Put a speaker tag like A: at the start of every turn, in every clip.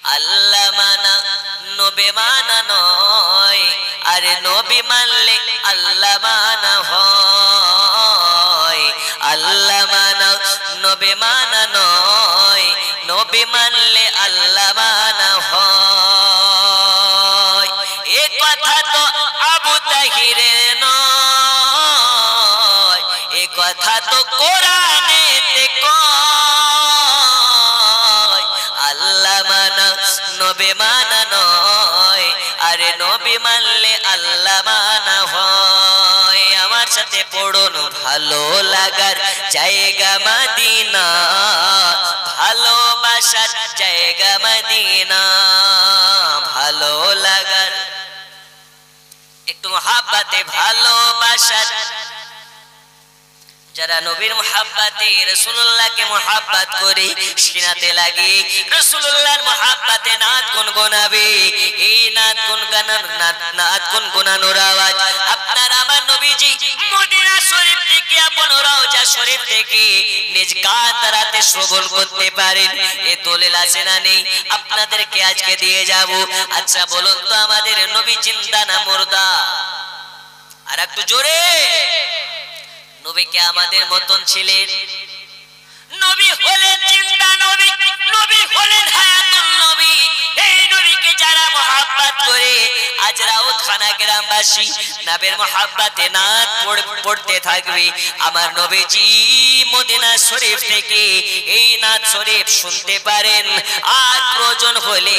A: আল্লাহ মানা নবী মানা নয়, আরে নবী মানলে আল্লাহ মানা হয়। আল্লাহ মানা নবী মানা নয়, নবী মানলে আল্লাহ মানা হয়। এ কথা তো আবু তাহিরের নয়, এ কথা তো কোরআনেতে কয়। আল্লাহ মানা নবী মানা নয়, আরে নবী মানলে আল্লাহ মানা হয়। আমার সাথে পড়ুন, ভালো লাগার জায়গা মদিনা, ভালোবাসার জায়গা মদিনা, ভালো লাগার একটু মহাব্বতে ভালোবাসার, যারা নবীর মুহাব্বতে রাসূলুল্লাহকে মুহাব্বত করে সিনাতে লাগি রাসূলুল্লাহর মুহাব্বতে নাত গুনগুনাবে। এই নাত গুনগুনানোর আওয়াজ আপনার আমার নবীজি মদিনা শরীফ থেকে আপন রওজা শরীফ থেকে নিজ কান তারাতে শ্রবণ করতে পারেন। এ দলিল আছে না নেই? আপনাদেরকে আজকে দিয়ে যাব। আচ্ছা বলুন তো, আমাদের নবী জিন্দা না মুর্দা? আর একটু জোরে। নবী কে আমাদের মতন ছিলেন? নবী হলেন জিন্দা নবী, নবী হলেন হায়াতুল নবী। এই নবীকে যারা মুহাব্বত করে, আজ রাউতখানা গ্রামবাসী নবীর মুহাব্বতে নাত পড়তে থাকবে। আমার নবীজি মদিনা শরীফ থেকে এই নাত শরীফ শুনতে পারেন। আর প্রয়োজন হলে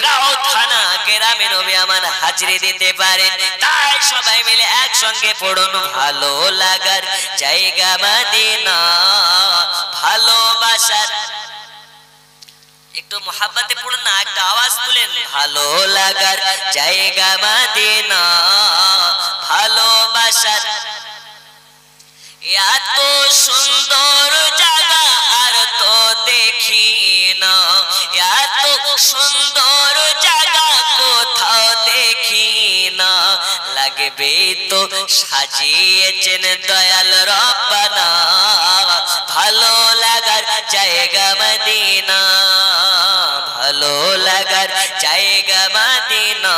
A: রাউতখানা গ্রামে নবী আমার হাজিরি দিতে পারেন। তাই সবাই মিলে একসঙ্গে পড়ুন, ভালো লাগার জায়গা মদিনা, ভালোবাসার। একটু মুহাব্বতে পড়ুন না, একটা আওয়াজ তুলেন, ভালো লাগার জায়গা মদিনা, ভালোবাসার। এত সুন্দর জায়গা আর তো দেখি না, এত সুন্দর জায়গা কোথাও দেখি না। লাগবে তো সাজিয়েছেন দয়াল রব্বানা, ভালো লাগার জায়গা মদিনা, ভালো লাগার জায়গা মদিনা,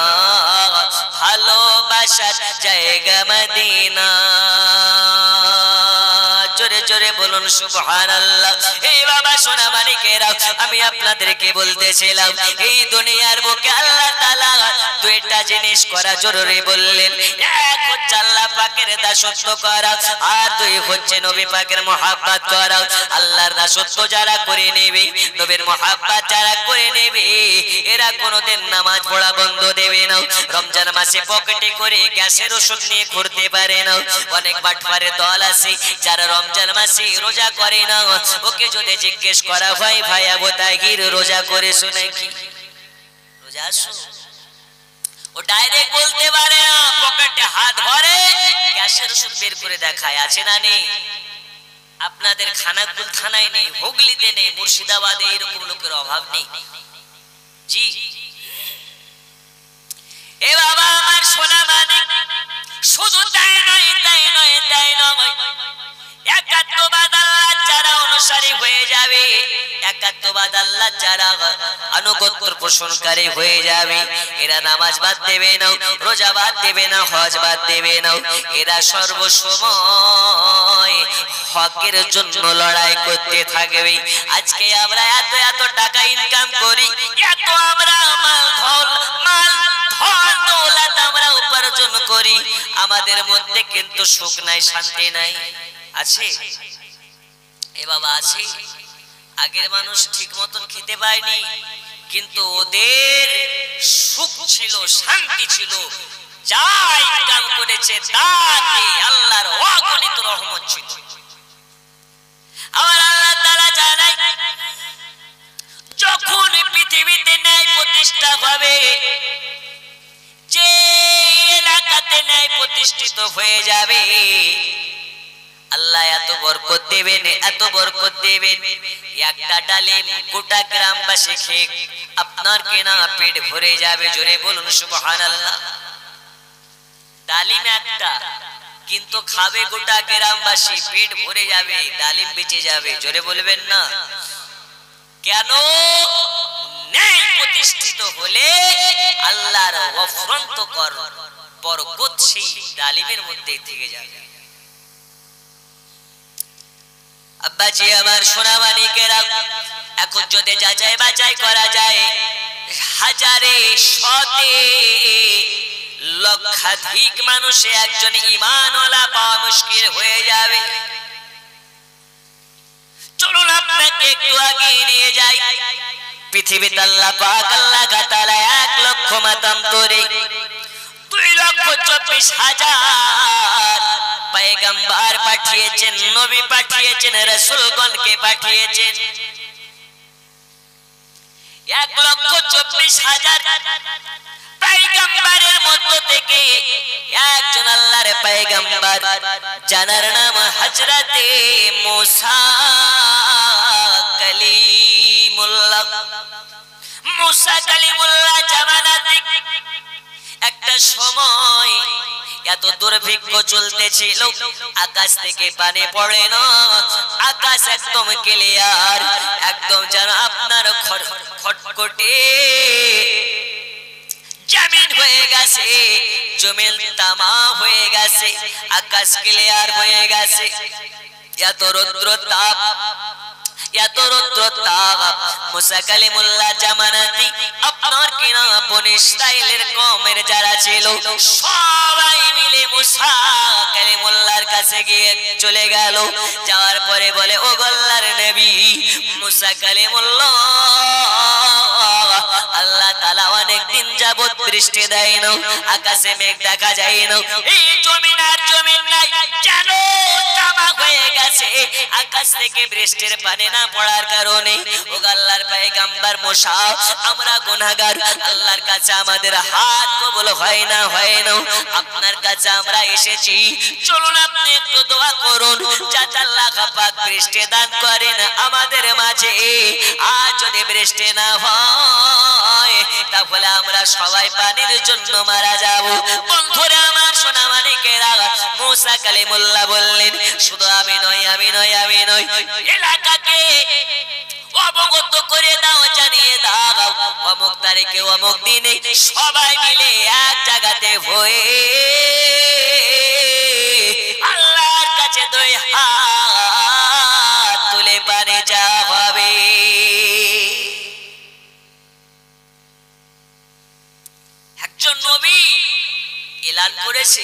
A: ভালোবাসার জায়গা মদিনা। জোরে জোরে বলুন সুবহানাল্লাহ। এই বাবা সোনা মানিকেরা, আমি আপনাদেরকে বলতেছিলাম, এই দুনিয়ার বুকে আল্লাহ তাআলা দুইটা জিনিস করা জরুরি বললেন। এক হচ্ছে আল্লাহ পাকের দাসত্ব করা, আর দুই হচ্ছে নবী পাকের মুহাব্বত করা। আল্লাহর দাসত্ব যারা করে নেবে, নবীর মুহাব্বত যারা করে নেবে, এরা কোনোদিন নামাজ পড়া বন্ধ দেবে না। রমজান মাসে পকেটে করে গ্যাসের ওষুধ নিয়ে ঘুরতে পারে না। অনেক বাটপারের দল আছে যারা রমজান মাসে রোজা করে না। ওকে যদি জিজ্ঞেস করা হয়, ভাই আবু তাহির রোজা করেছো নাকি, রোজা আছো, ও ডাইরেক্ট বলতে পারে না, পকেটে হাত ভরে গ্যাসের ওষুধ বের করে দেখায়। আছে না নেই? আপনাদের খানাকুল থানায় নেই, হুগলিতে নেই, মুর্শিদাবাদে এরকম লোকের অভাব নেই। জি এ বাবা আমার সোনা মানিক, শুধু তাই নয়, তাই নয়, তাই নয়, একাত্মবাদ আল্লাহ যারা অনুসারী হয়ে যাবে, একাত্মবাদ আল্লাহ যারা আনুগত্য পোষণকারী হয়ে যাবে, এরা নামাজ বাদ দেবে না, রোজা বাদ দেবে না, হজ বাদ দেবে না। এরা সর্বসময় হকের জন্য লড়াই করতে থাকবে। আজকে আমরা এত এত টাকা ইনকাম করি, এত আমরা মাল দৌলত আমরা উপার্জন করি, আমাদের মধ্যে কিন্তু সুখ নাই, শান্তি নাই। আছে এ বাবা? আছে। আগের মানুষ ঠিক মতন খেতে পায়নি, কিন্তু ওদের সুখ ছিল, শান্তি ছিল। যা ইনকাম করেছে তাতে আল্লাহর অগণিত রহমত ছিল। আমার আল্লাহ তাআলা জানায়, যখন পৃথিবীতে ন্যায় প্রতিষ্ঠা হবে, যে এলাকাতে ন্যায় প্রতিষ্ঠিত হয়ে যাবে, আল্লাহ এত বরকত দেবেন, এত বরকত দেবেন, একটা ডালিম গোটা গ্রামবাসী খেয়ে আপনার কেনা পেট ভরে যাবে। জোরে বলুন সুবহানাল্লাহ। ডালিম একটা, কিন্তু খাবে গোটা গ্রামবাসী, পেট ভরে যাবে, ডালিম বেঁচে যাবে। জোরে বলবেন না কেন? ন্যায় প্রতিষ্ঠিত হলে আল্লাহর অফরন্ত কর বরকত সেই ডালিমের মধ্যে থেকে যাবে। আব্বাজি আমার সোনা মানিকেরা, এখন যদি যাচাই বাছাই করা যায়, হাজারে শতে লক্ষাধিক মানুষে একজন ঈমানওয়ালা পাওয়া মুশকিল হয়ে যাবে। চলুন আপনাকে একটু আগে নিয়ে যাই। পৃথিবীতে আল্লাহ পাক আল্লাহ তাআলা 1 লক্ষ মাতান্তরে 2,24,000 পয়গম্বর পাঠিয়েছেন, নবী পাঠিয়েছেন, রাসূলগণকে পাঠিয়েছেন। 1,24,000 পয়গম্বরের মধ্য থেকে একজন আল্লাহর পয়গম্বর যার নাম হযরতে মুসা কালিমুল্লাহ। মুসা কালিমুল্লাহ জামানাতে একটা সময় এত দুর্ভিক্ষ চলতেছিল, আকাশ থেকে পানি পড়ে না, আকাশ একদম ক্লিয়ার, একদম যেন আপনার খটখটে জমিন হয়ে গেছে, জমিন তামা হয়ে গেছে, আকাশ ক্লিয়ার হয়ে গেছে। এত রৌদ্র তাপ, এত রৌদ্র তাপ মুসা কালিমুল্লাহ জামানাতে আপনার কিনা বনি ইসরাইলের কওমের যারা ছিল সবাই মিলে মুসা কালিমুল্লাহর কাছে গিয়ে চলে গেল। যাওয়ার পরে বলে, ও আল্লাহর নবী মুসা কালিমুল্লাহ, আল্লাহ তাআলা অনেক দিন যাবত বৃষ্টি দেয় না, আকাশে মেঘ দেখা যায় না, এই জমিন আর জমিন নাই, জানো তামা হয়ে গেছে, আকাশ থেকে বৃষ্টির পানি না পড়ার কারণে ও আল্লাহর পয়গম্বর মুসা আমরা গুনাহগার, আল্লাহর কাছে আমাদের হাত কবুল হয় না, আপনার কাছে আমরা এসেছি, চলুন আপনি একটু দোয়া করুন যাতে আল্লাহ পাক বৃষ্টি দান করেন আমাদের মাঝে। আজ যদি বৃষ্টি না হয় তাহলে আমরা সবাই পানির জন্য মারা যাব। বন্ধুরা আমার সোনা মানিকেরা, মুসা কালিমুল্লাহ বললেন, শুধু আমি নয়, এলাকাকে অবগত করে দাও, জানিয়ে দাও অমুক তারিখে অমুক দিনে সবাই মিলে এক জায়গাতে হয়ে আল্লাহর কাছে 2 হাত তুলে পানি চাওয়া হবে। একজন নবী এলান করেছে,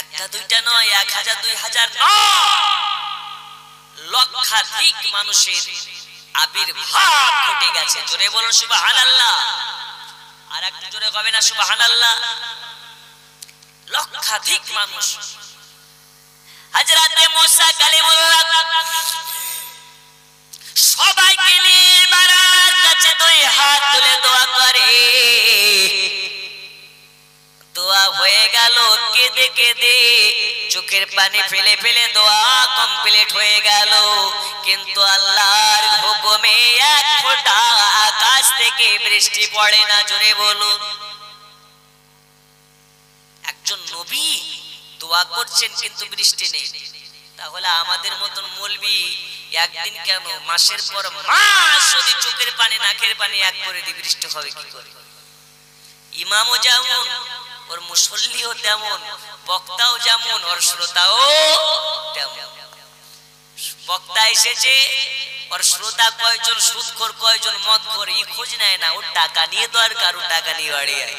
A: একটা দুইটা নয়, 1000 2000 নয়, লক্ষাধিক মানুষের আবির্ভাব ঘটে গেছে। জোরে বলুন সুবহানাল্লাহ। আর একটু জোরে হবে না সুবহানাল্লাহ? লক্ষাধিক মানুষ হযরতে মুসা কালিমুল্লাহ সবাইকে নিয়ে বারার কাছে 2 হাত তুলে দোয়া করে। দোয়া হয়ে গেল, কেঁদে কেঁদে চোখের পানি ফেলে ফেলে দোয়া কমপ্লিট হয়ে গেল, কিন্তু আল্লাহর হুকুমে 1 ফোঁটা আকাশ থেকে বৃষ্টি পড়ে না। জোরে বলুন। একজন নবী দোয়া করছেন কিন্তু বৃষ্টি নেই, তাহলে আমাদের মতন মৌলবি একদিন কেন মাসের পর মাস যদি চোখের পানি নাকের পানি এক করে দিয়ে বৃষ্টি হবে কি করে? ইমামও যেমন, ওর মুসল্লিও তেমন, বক্তাও যেমন, ওর শ্রোতাও তেমন। বক্তা এসেছে, ওর শ্রোতা কয়জন সুদখোর কয়জন মদখোর ই খোঁজ নেয় না, ওর টাকা নিয়ে দরকার, ওর টাকা নিয়ে বাড়ি যায়।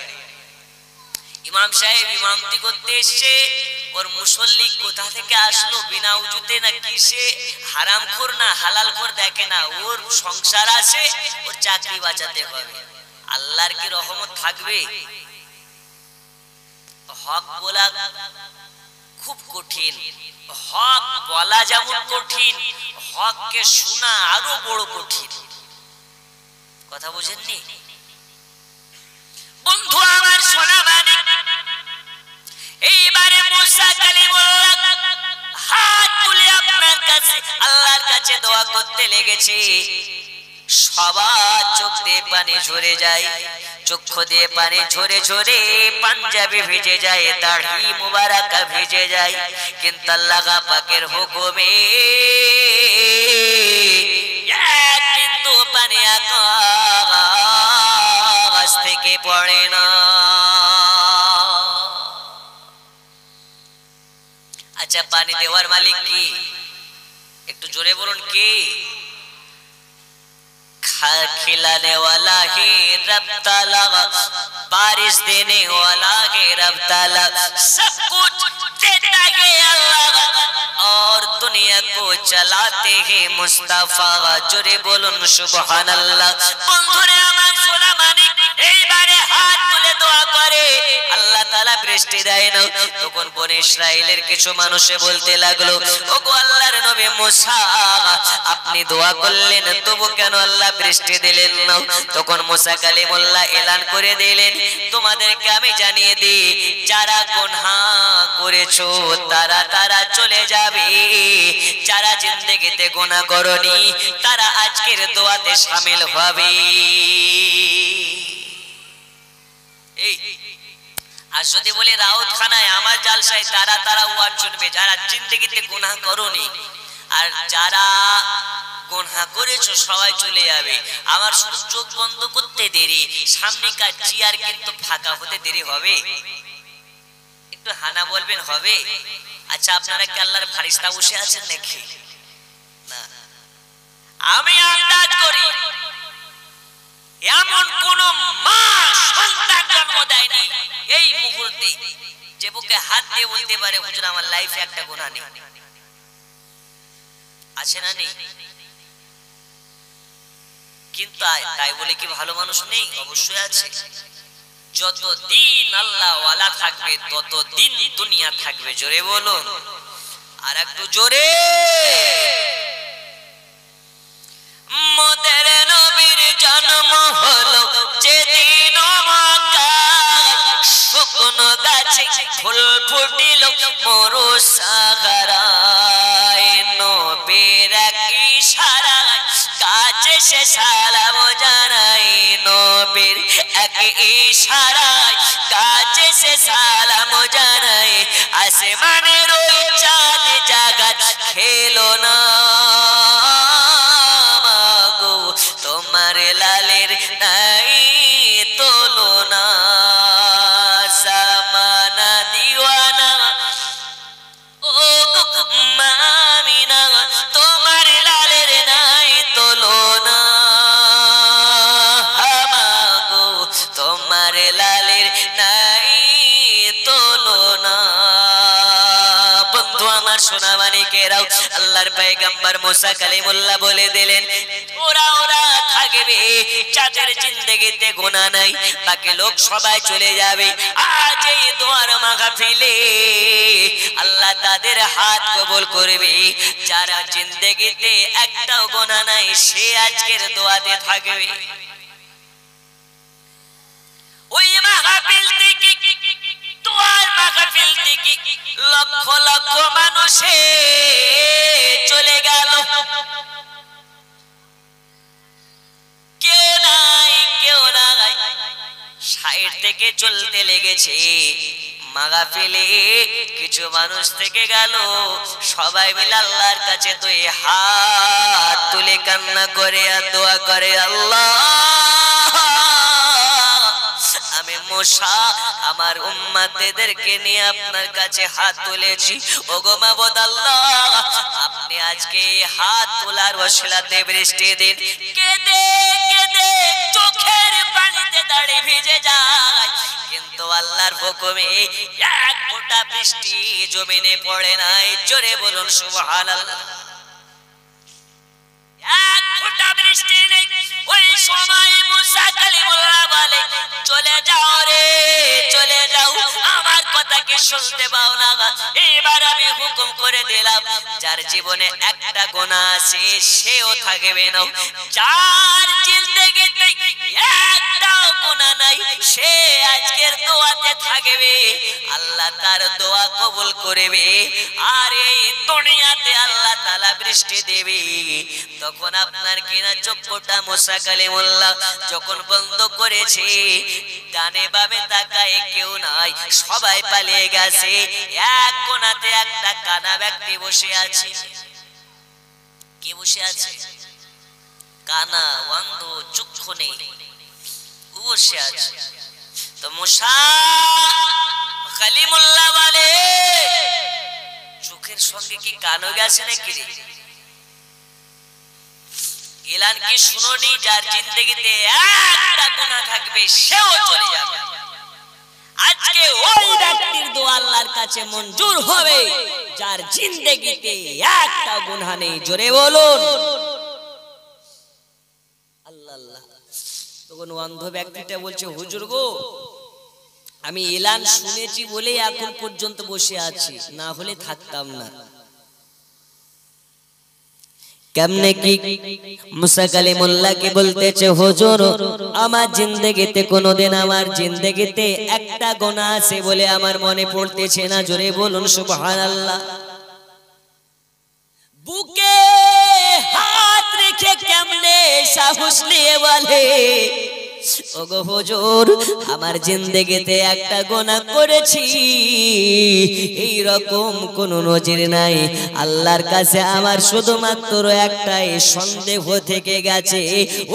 A: ইমাম সাহেব ইমামতি করতে এসছে, ওর মুসল্লি কোথা থেকে আসলো, বিনা উজুতে না কিসে, হারামখোর না হালালখোর দেখে না, ওর সংসার আছে, ওর চাকরি বাঁচাতে হবে। আল্লাহর কি রহমত থাকবে? হক বলা খুব কঠিন, হক বলা যেমন কঠিন, হককে শোনা আরো বড় কঠিন। কথা বুঝেননি? বন্ধু আমার সোনা মানিক, এইবারে মুসা কালিমুল্লাহ হাত তুলে আপনার কাছে আল্লাহর কাছে দোয়া করতে লেগেছে। সবার চোখ দিয়ে পানি ঝরে যায়, চক্ষু দিয়ে পানি ঝরে ঝরে পাঞ্জাবি ভিজে যায়, দাড়ি মুবারাকা ভিজে যায়, কিন্তু আল্লাহ পাকের হুকুমে কিন্তু পানি আকাশ কে পড়ে না। আচ্ছা পানি দেওয়ার মালিক কি? একটু জোরে বলুন কে? खिलाने वाला है रब ताला, बारिश देने वाला है रब ताला, सब कुछ देता है अल्लाह और दुनिया को चलाते हैं मुस्तफा। जोरे बोलुन सुबहान अल्लाह। बंधुरे আমার সোনা মানিক এইবারে হাত তুলে দোয়া করে, আল্লাহ তাআলা বৃষ্টি দেয় না। তখন বনি ইসরাইলের কিছু মানুষে বলতে লাগলো, ওগো আল্লাহর নবী মুসা, আপনি দোয়া করলেন তবু কেন আল্লাহ বৃষ্টি দিলেন না? তখন মুসা কালিমুল্লাহ এলান করে দিলেন, তোমাদেরকে আমি জানিয়ে দিই, যারা গুনাহ করেছো তারা চলে যাবে, যারা জিন্দেগিতে গুনাহ করনি তারা আজকের দোয়াতে শামিল হবে। এই আর যদি বলি রাউতখানায় আমার জালসায় তারা ওয়াজ শুনবে যারা জিন্দেগিতে গুনাহ করনি, আর যারা গুনাহ করেছো সবাই চলে যাবে। আমার শুধু চোখ বন্ধ করতে দেরি, সামনেকার চেয়ার কিন্তু ফাঁকা হতে দেরি হবে। একটু হানা বলবেন হবে? আচ্ছা আপনারা কি আল্লাহর ফারিস্তা বসে আছেন নাকি? না, আমি আন্দাজ করি এমন কোন মা সন্তান জন্ম দেয়নি এই মুহূর্তে যে বুকে হাত দিয়ে বলতে পারে হুজুর আমার লাইফে একটা গুনাহ নেই। আছে না নেই? কিন্তু তাই বলে কি ভালো মানুষ নেই? অবশ্যই আছে। যতদিন আল্লাহ ওয়ালা থাকবে ততদিন দুনিয়া থাকবে। জোরে বলুন, আর একটু জোরে। মোদের নবীর জন্ম হলো যেদিন মক্কায়, শুকনো গাছে ফুল ফুটিল মরু সাগরায়, নবীর এক ইশারায় গাছে সে সালাম জানাই, নবীর এক ইশারায় গাছে সে সালাম জানাই, আসমানের ওই চাঁদ জাগাত খেলো না মাগো, তোমার লালের নাই তুলনা, জামানা দিওয়ানা ও মামিনা, তোমার লালের নাই তুলনা মাগো, তোমার লালের নাই তুলনা। বন্ধু আমার সোনা মানিকেরাও, আল্লাহর পয়গম্বর মুসা কালিমুল্লাহ বলে দিলেন, ওরা থাকবে যাদের জিন্দেগিতে গুনাহ নাই, বাকি লোক সবাই চলে যাবে। আজ এই দোয়ার মাহফিলে আল্লাহ তাদের হাত কবুল করবে, যারা জিন্দেগিতে একটাও গুনাহ নাই সে আজকের দোয়াতে থাকবে। ওই মাহফিল থেকে, দোয়ার মাহফিল থেকে লক্ষ লক্ষ মানুষে চলে গেল, কেউ নাই সাইড থেকে চলতে লেগেছে। মাহফিলে কিছু মানুষ থেকে গেল, সবাই মিলে আল্লাহর কাছে দুই হাত তুলে কান্না করে আর দোয়া করে, আল্লাহ আমি মুসা আমার উম্মতদেরকে নিয়ে আপনার কাছে হাত তুলেছি, ওগো মাবুদ আল্লাহ আপনি আজকে হাত তোলার ওসিলাতে বৃষ্টি দিন। কেঁদে কেঁদে চোখের পানিতে দাড়ি ভিজে যায়, কিন্তু আল্লাহর হুকুমে এক ফোঁটা বৃষ্টি জমিনে পড়ে নাই। জোরে বলুন সুবহানাল্লাহ। এক ফোঁটা বৃষ্টি নেই। ওই সময় মুসা কালিমুল্লাহ বলে, চলে যাও রে চলে যাও, আমার কথা কি শুনতে পাও না? এবার আমি হুকুম করে দিলাম, যার জীবনে একটা গুনাহ আছে সেও থাকবে না, যার জিন্দেগিতে একটাও গুনাহ নাই সে আজকের দোয়াতে থাকবে, আল্লাহ তার দোয়া কবুল করবে, আর এই দুনিয়াতে আল্লাহ তাআলা বৃষ্টি দেবে। তখন আপনার কিনা চক্ষুটা মুসা কালিমুল্লাহ যখন বন্ধ করেছে, ডানে বামে তাকায় কেউ নাই, সবাই পালিয়ে গেছে। এক কোণাতে একটা কানা ব্যক্তি বসে আছে। কে বসে আছে? কানা, অন্ধ, চক্ষু নেই। ও বসে আছে। তো মুসা কালিমুল্লাহ বলে চোখের সঙ্গে কি কানও গেছে নাকি রে? এলান কি শুনোনি? যার জিন্দেগিতে একটা গুনাহ থাকবে সেও চলে যাবে। আজকে ওই ব্যক্তির দোয়া আল্লাহর কাছে মঞ্জুর হবে যার জিন্দেগিতে একটা গুনাহ নেই। জোরে বলুন আল্লাহ। তখন অন্ধ ব্যক্তিটা বলছে, হুজুর গো, আমি এলান শুনেছি বলে এখন পর্যন্ত বসে আছি, না হলে থাকতাম না। কেমনে কি? মুসা কালিমুল্লাহকে বলতেছে, হুজুর আমার জিন্দেগিতে কোনোদিন আমার জিন্দেগিতে একটা গুনাহ আছে বলে আমার মনে পড়তেছে না। জোরে বলুন সুবহানাল্লাহ। বুকে হাত রেখে কেমনে সাহস নিয়ে বলে, ওগো হুজুর আমার জিন্দেগিতে একটা গুনাহ করেছি, এই রকম কোন নজির নাই। আল্লাহর কাছে আমার শুধুমাত্র একটাই সন্দেহ থেকে গেছে,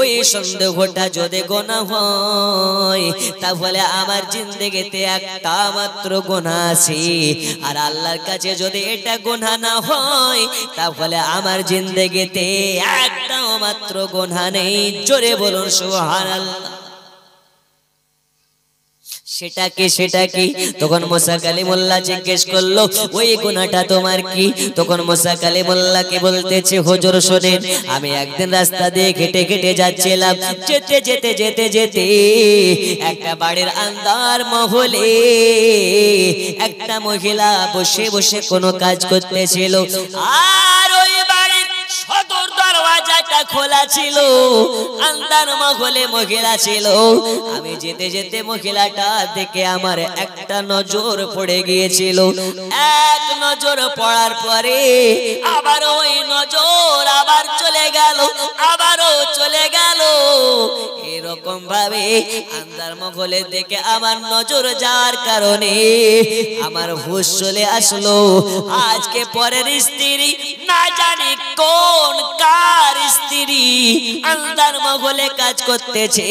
A: ওই সন্দেহটা যদি গুনাহ হয় তাহলে আমার জিন্দেগিতে একটা মাত্র গুনাহ আছে, আর আল্লাহর কাছে যদি এটা গুনাহ না হয় তাহলে আমার জিন্দেগিতে একটা মাত্র গুনাহ নেই। জোরে বলুন সুবহানাল্লাহ। সেটা কি? তখন মুসা কালিমুল্লাহ জিজ্ঞেস করলো, ওই গুনাহটা তোমার কি? তখন মুসা কালিমুল্লাহকে বলতেছে, হুজুর শোনেন, আমি একদিন রাস্তা দিয়ে হেঁটে যাচ্ছিলাম। যেতে একটা বাড়ির আন্দার মহলে একটা মহিলা বসে বসে কোনো কাজ করতেছিল, আর ওই বাড়ির সদর দরওয়াজাটা খোলা ছিল, আন্দার মহলে মহিলা ছিল। আমি যেতে মহিলাটা দেখে আমার একটা নজর পড়ে গিয়েছিল। এক নজর পড়ার পরে আবার ওই নজর আবার চলে গেল, আবারও চলে গেল। এরকম ভাবে আন্দার মহলে দেখে আমার নজর যাওয়ার কারণে আমার হুঁশ চলে আসলো। আজকে পরের স্ত্রী না জানি কোন কার স্ত্রী আন্দার মহলে কাজ করতেছে,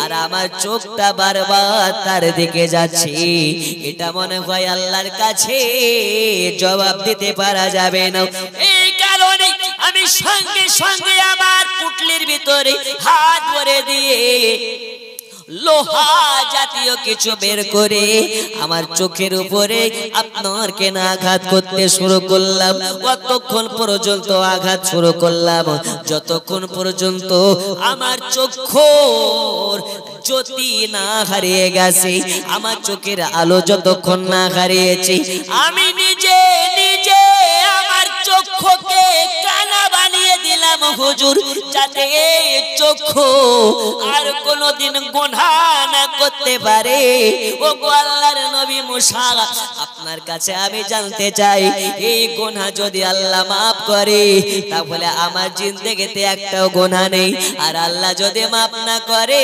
A: আর আমার চোখটা বারবার তার দিকে যাচ্ছে। এটা মনে হয় আল্লাহর কাছে জবাব দিতে পারা যাবে না। এই কারণে আমি সঙ্গে সঙ্গে আমার পুটলির ভিতরে হাত ভরে দিয়ে লোহা জাতীয় কিছু বের করে আমার চোখের উপরে আপনার কেন আঘাত করতে শুরু করলাম। কতক্ষণ পর্যন্ত আঘাত শুরু করলাম, যতক্ষণ পর্যন্ত আমার চক্ষুর জ্যোতি না হারিয়ে গেছে, আমার চোখের আলো যতক্ষণ না হারিয়েছে, আমি নিজে আমার চক্ষুকে কানা বানিয়ে দিলাম হুজুর, যাতে এই চক্ষু আর কোনোদিন গুনাহ না করতে পারে। ও গো আল্লাহর নবী মুসা, আপনার কাছে আমি জানতে চাই, এই গুনাহ যদি আল্লাহ মাফ করে তাহলে আমার জিন্দেগিতে একটাও গুনাহ নেই, আর আল্লাহ যদি মাফ না করে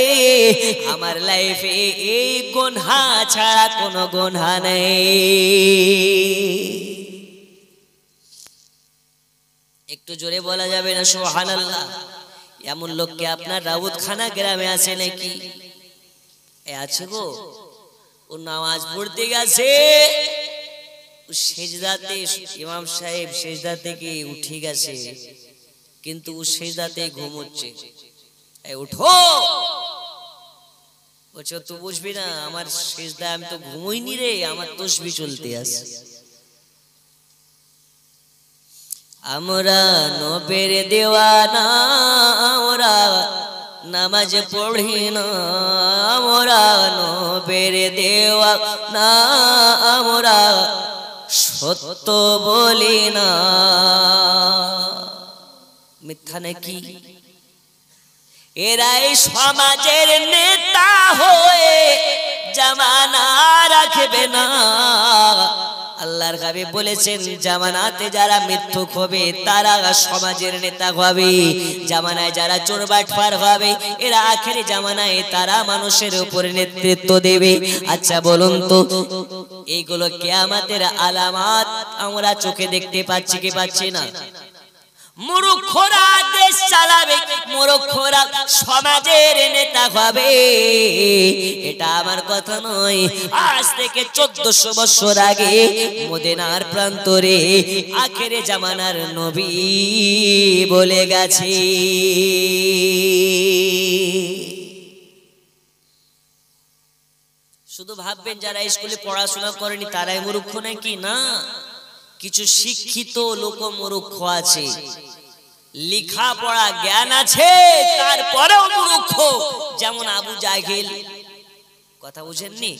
A: আমার লাইফে এই গুনাহ ছাড়া কোনো গুনাহ নেই। একটু জোরে বলা যাবে না সুবহানাল্লাহ? এমন লোক কি আপনার রাউতখানা গ্রামে আছে নাকি? আছে গো। ও নামাজ পড়তে গেছে, সেজদাতে ইমাম সাহেব সেজদা থেকে উঠে গেছে, কিন্তু ও সেজদাতে ঘুমোচ্ছে। উঠো বলছে, তুই বুঝবি না আমার সেজদা, আমি তো ঘুমোইনি রে, আমার তসবিহ চলতে আছে। আমরা নবীর দেওয়ানা, আমরা নামাজ পড়ি না, আমরা নবীর দেওয়ানা, আমরা সত্য বলি না। মিথ্যা নাকি? এরাই সমাজের নেতা হয়ে জামানা রাখবে না। আল্লাহর হাবিব বলেছেন, জামানাতে যারা মিথ্যুক হবে তারা সমাজের নেতা হবে, জামানায় যারা চোর বাটপার হবে এরা আখেরি জামানায় তারা মানুষের উপর নেতৃত্ব দেবে। আচ্ছা বলুন তো, এইগুলো কিয়ামতের আলামত আমরা চোখে দেখতে পাচ্ছি কি পাচ্ছি না? মূর্খরা দেশ চালাবে, মূর্খরা সমাজের নেতা হবে, এটা আমার কথা নয়। আজ থেকে 1400 বছর আগে মদিনার প্রান্তরে আখেরে জামানার নবী বলে গেছে। শুধু ভাববেন যারা স্কুলে পড়াশোনা করেনি তারাই মূর্খ নাকি? না, কিছু শিক্ষিত লোক মূর্খ আছে, লেখাপড়া জ্ঞান আছে তারপরেও মূর্খ। যেমন আবু জাহেল, কথা বুঝেননি?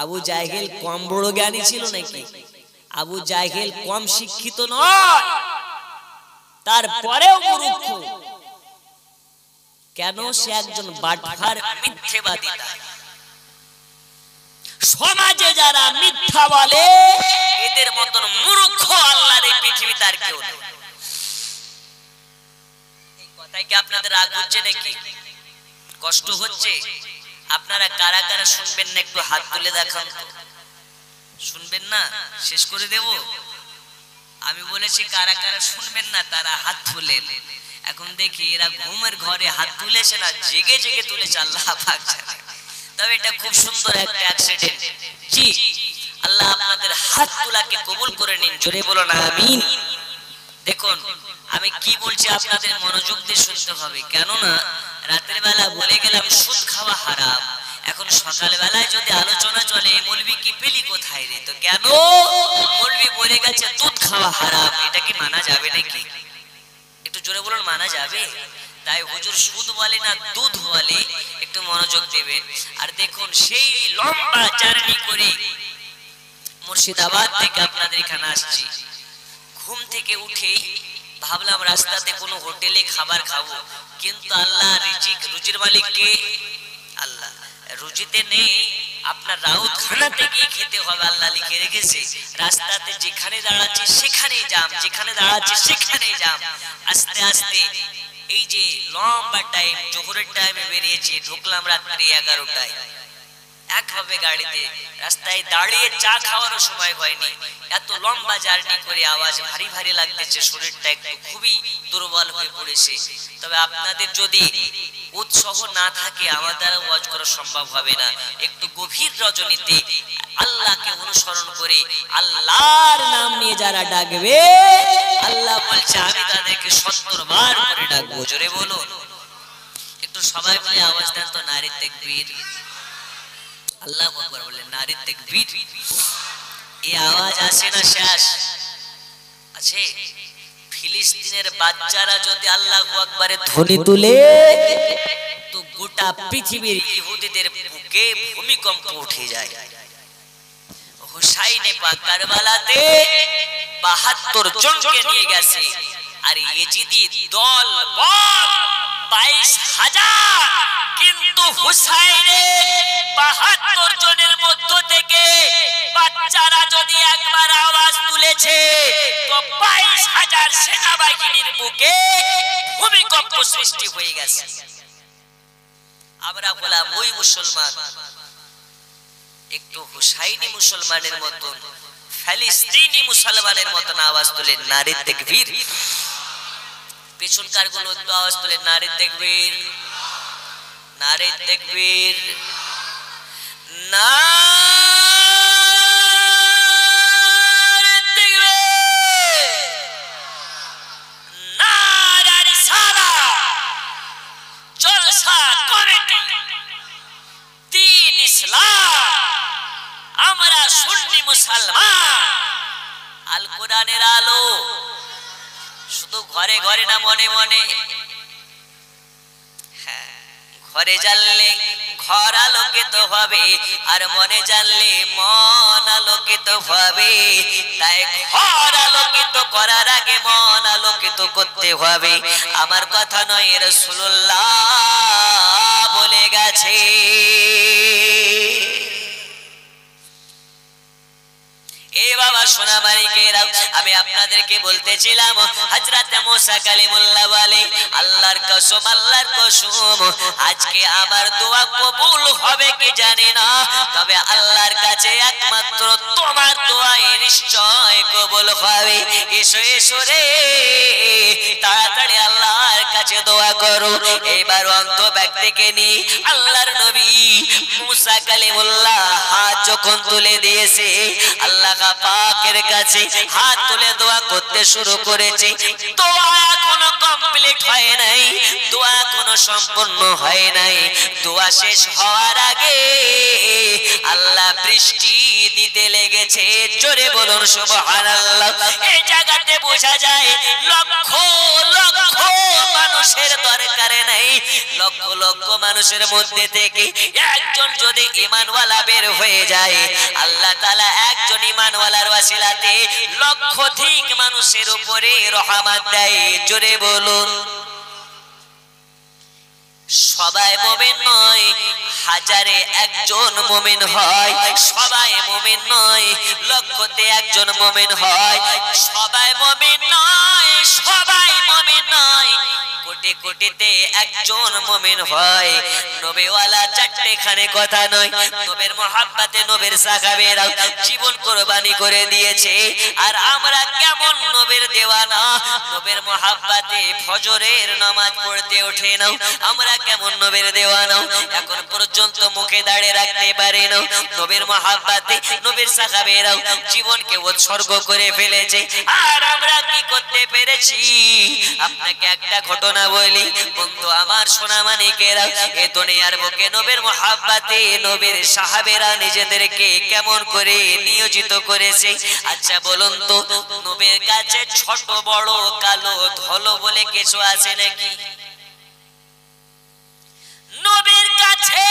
A: আবু জাহেল কম বড় জ্ঞানী ছিল নাকি? আবু জাহেল কম শিক্ষিত নয়, তারপরেও মূর্খ। কেন? সে একজন বাটপার, মিথ্যেবাদী। সমাজে যারা মিথ্যা বলে এদের মতন মূর্খ আল্লাহর এই পৃথিবীতে আর কেউ নেই। এই কথাই কি আপনাদের রাগ হচ্ছে নাকি? কষ্ট হচ্ছে? আপনারা কারা কারা শুনবেন না একটু হাত তুলে দেখান তো। শুনবেন না? শেষ করে দেব। আমি বলেছি কারা কারা শুনবেন না তারা হাত তুলেন। এখন দেখি এরা ঘুমের ঘরে হাত তুলেছে না জেগে জেগে তুলেছে, আল্লাহ পাক জানে। তবে এটা খুব সুন্দর একটা অ্যাক্সিডেন্ট। জি, আল্লাহ আপনাদের হাত তোলাকে কবুল করে নিন, জোরে বলুন আমিন। দেখুন আমি কি বলছি আপনাদের মনোযোগ দিয়ে শুনতে হবে, কেননা রাতের বেলা বলে গেলাম সুদ খাওয়া হারাম। এখন সকাল বেলায় যদি আলোচনা চলে মৌলবি কি পেলি কোথায় রে, তো কেন মৌলবি বলে গেছে দুধ খাওয়া হারাম, এটা কি মানা যাবে নাকি? একটু জোরে বলুন, মানা যাবে? তাই হুজুর সুদ বলে না দুধ বলে, একটু মনোযোগ দেবেন। আর দেখুন সেই লম্বা জার্নি করে মুর্শিদাবাদ থেকে আপনাদের এখানে আসছি। ঘুম থেকে উঠে ভাবলাম রাস্তাতে কোনো হোটেলে খাবার খাবো, কিন্তু আল্লাহ রুজির মালিক কে? আল্লাহ। রুজিতে নেই, আপনার রাউত খানাতে গিয়ে খেতে হবে, আল্লাহ লিখে রেখেছে। রাস্তাতে যেখানে দাঁড়াচ্ছি সেখানেই যাম, যেখানে দাঁড়াচ্ছি সেখানেই যাম। আস্তে আস্তে এই যে লম্বা টাইম, জোহরের টাইমে বেরিয়েছি, ঢুকলাম রাত্রি 11টায়। একভাবে গাড়িতে রাস্তায় দাঁড়িয়ে চা খাওয়ারও সময় হয়নি, এত লম্বা জার্নি করে আওয়াজ ভারী ভারী লাগতেছে, শরীরটা একটু খুবই দুর্বল হয়ে পড়েছে। তবে আপনাদের যদি উৎসাহ না থাকে আমার দ্বারা ওয়াজ করা সম্ভব হবে না। একটু গভীর রজনীতে আল্লাহকে অনুসরণ করে আল্লাহর নাম নিয়ে যারা ডাকবে, আল্লাহ বলছে আমি তাদেরকে 70 বার করে ডাকবো, জোরে বলুন। একটু সবাই মিলে আওয়াজ দেন তো, নারী তাকবীর। আল্লাহু আকবার বলেন, নারী তাকবীর। এই আওয়াজ আসে না শেষ আছে? ফিলিস্তিনের বাচ্চারা যদি আল্লাহু আকবারে ধ্বনি তুলে তো গোটা পৃথিবীর ইহুদিদের বুকে ভূমিকম্প উঠে যায়। হুসাইনে পাক কারবালাতে ৭২ জনকে নিয়ে গেছে, আর ইয়েজিদি দল বল ২২,০০০। কিন্তু হুসাইনের ৭২ জনের মধ্য থেকে বাচ্চারা যদি একবার আওয়াজ তুলেছে তো ২২,০০০ সেনাবাহিনীর বুকে ভূমিকম্প সৃষ্টি হয়ে গেছে। আমরা বললাম ওই মুসলমান একটু হুসাইনি মুসলমানের মতন, ফিলিস্তিনি মুসলমানের মতন আওয়াজ তুলে নারী তাকবীর। পেছনকার গুলো একটু আওয়াজ তুলে নারী তাকবীর, নারী তাকবীর, নারী তাকবীর, নারা রিসালাত, জলসা কমিটি, দ্বীন ইসলাম। আমরা সুন্নি মুসলমান, আল কোরআনের আলো শুধু ঘরে ঘরে না মনে মনে। ঘরে জানলে ঘর আলোকিত হবে, আর মনে জানলে মন আলোকিত হবে। তাই ঘর আলোকিত করার আগে মন আলোকিত করতে হবে। আমার কথা নয়, রাসূলুল্লাহ বলে গেছে। এ বাবা সোনামানিকেরা, আমি আপনাদেরকে বলতেছিলাম হযরত মুসা কালিমুল্লাহ বলে আল্লাহর কসম, আল্লাহর কসম, আজকে আমার দোয়া কবুল হবে কি জানি না, তবে আল্লাহর কাছে একমাত্র তোমার দোয়াই নিশ্চয় কবুল হবে। এসো এসো রে, তাড়াতাড়ি আল্লাহর কাছে দোয়া করো। এবার অন্ধ ব্যক্তিকে নিয়ে আল্লাহর নবী মুসা কালিমুল্লাহ হাত যখন তুলে দিয়েছে, আল্লাহ পাকের কাছে হাত তুলে দোয়া করতে শুরু করেছে। দোয়া এখনো কমপ্লিট হয় নাই, দোয়া এখনো সম্পূর্ণ হয় নাই। দোয়া শেষ হওয়ার আগে আল্লাহ বৃষ্টি দিতে লেগেছে। জোরে বলুন সুবহানাল্লাহ। এই জায়গাতে বোঝা যায় লক্ষ লক্ষ মানুষের দরকার নাই, লক্ষ লক্ষ মানুষের মধ্যে থেকে একজন যদি ঈমানওয়ালা বের হয়ে যায়, আল্লাহ তাআলা একজন ঈমানওয়ালার ওয়াসিলাতে লক্ষাধিক মানুষের উপরে রহমত দেয়। জোরে বলুন। সবাই মুমিন নয়, হাজারে একজন মুমিন হয়। সবাই মুমিন নয়, লক্ষতে একজন মুমিন হয়। সবাই মুমিন নয়, সবাই মুমিন নয়, কোটি কোটিতে একজন মুমিন হয়। নবীওয়ালা চারটেখানে কথা নয়, নবীর মহব্বতে নবীর সাহাবীরা জীবন কুরবানি করে দিয়েছে। আর আমরা কেমন নবীর দেওয়ানা, নবীর মহব্বতে ফজরের নামাজ পড়তে ওঠে না। আমরা কেমন নবীর দেওয়ানা, এখন পর্যন্ত মুখে দাঁড়িয়ে রাখতে পারি না। নবীর মহব্বতে নবীর সাহাবীরা জীবনকে উৎসর্গ করে ফেলেছে। আর আমরা কি করতে পেরেছি? আপনাকে একটা ঘটনা বলি বন্ধু আমার, সোনা মানিকেরা, এই দুনিয়ার বুকে নবীর মহব্বতে নবীর সাহাবীরা নিজেদেরকে কেমন করে নিয়োজিত করেছে। আচ্ছা বলুন তো, নবীর কাছে ছোট বড় কালো ধলো বলে কিছু আছে নাকি? নবীর কাছে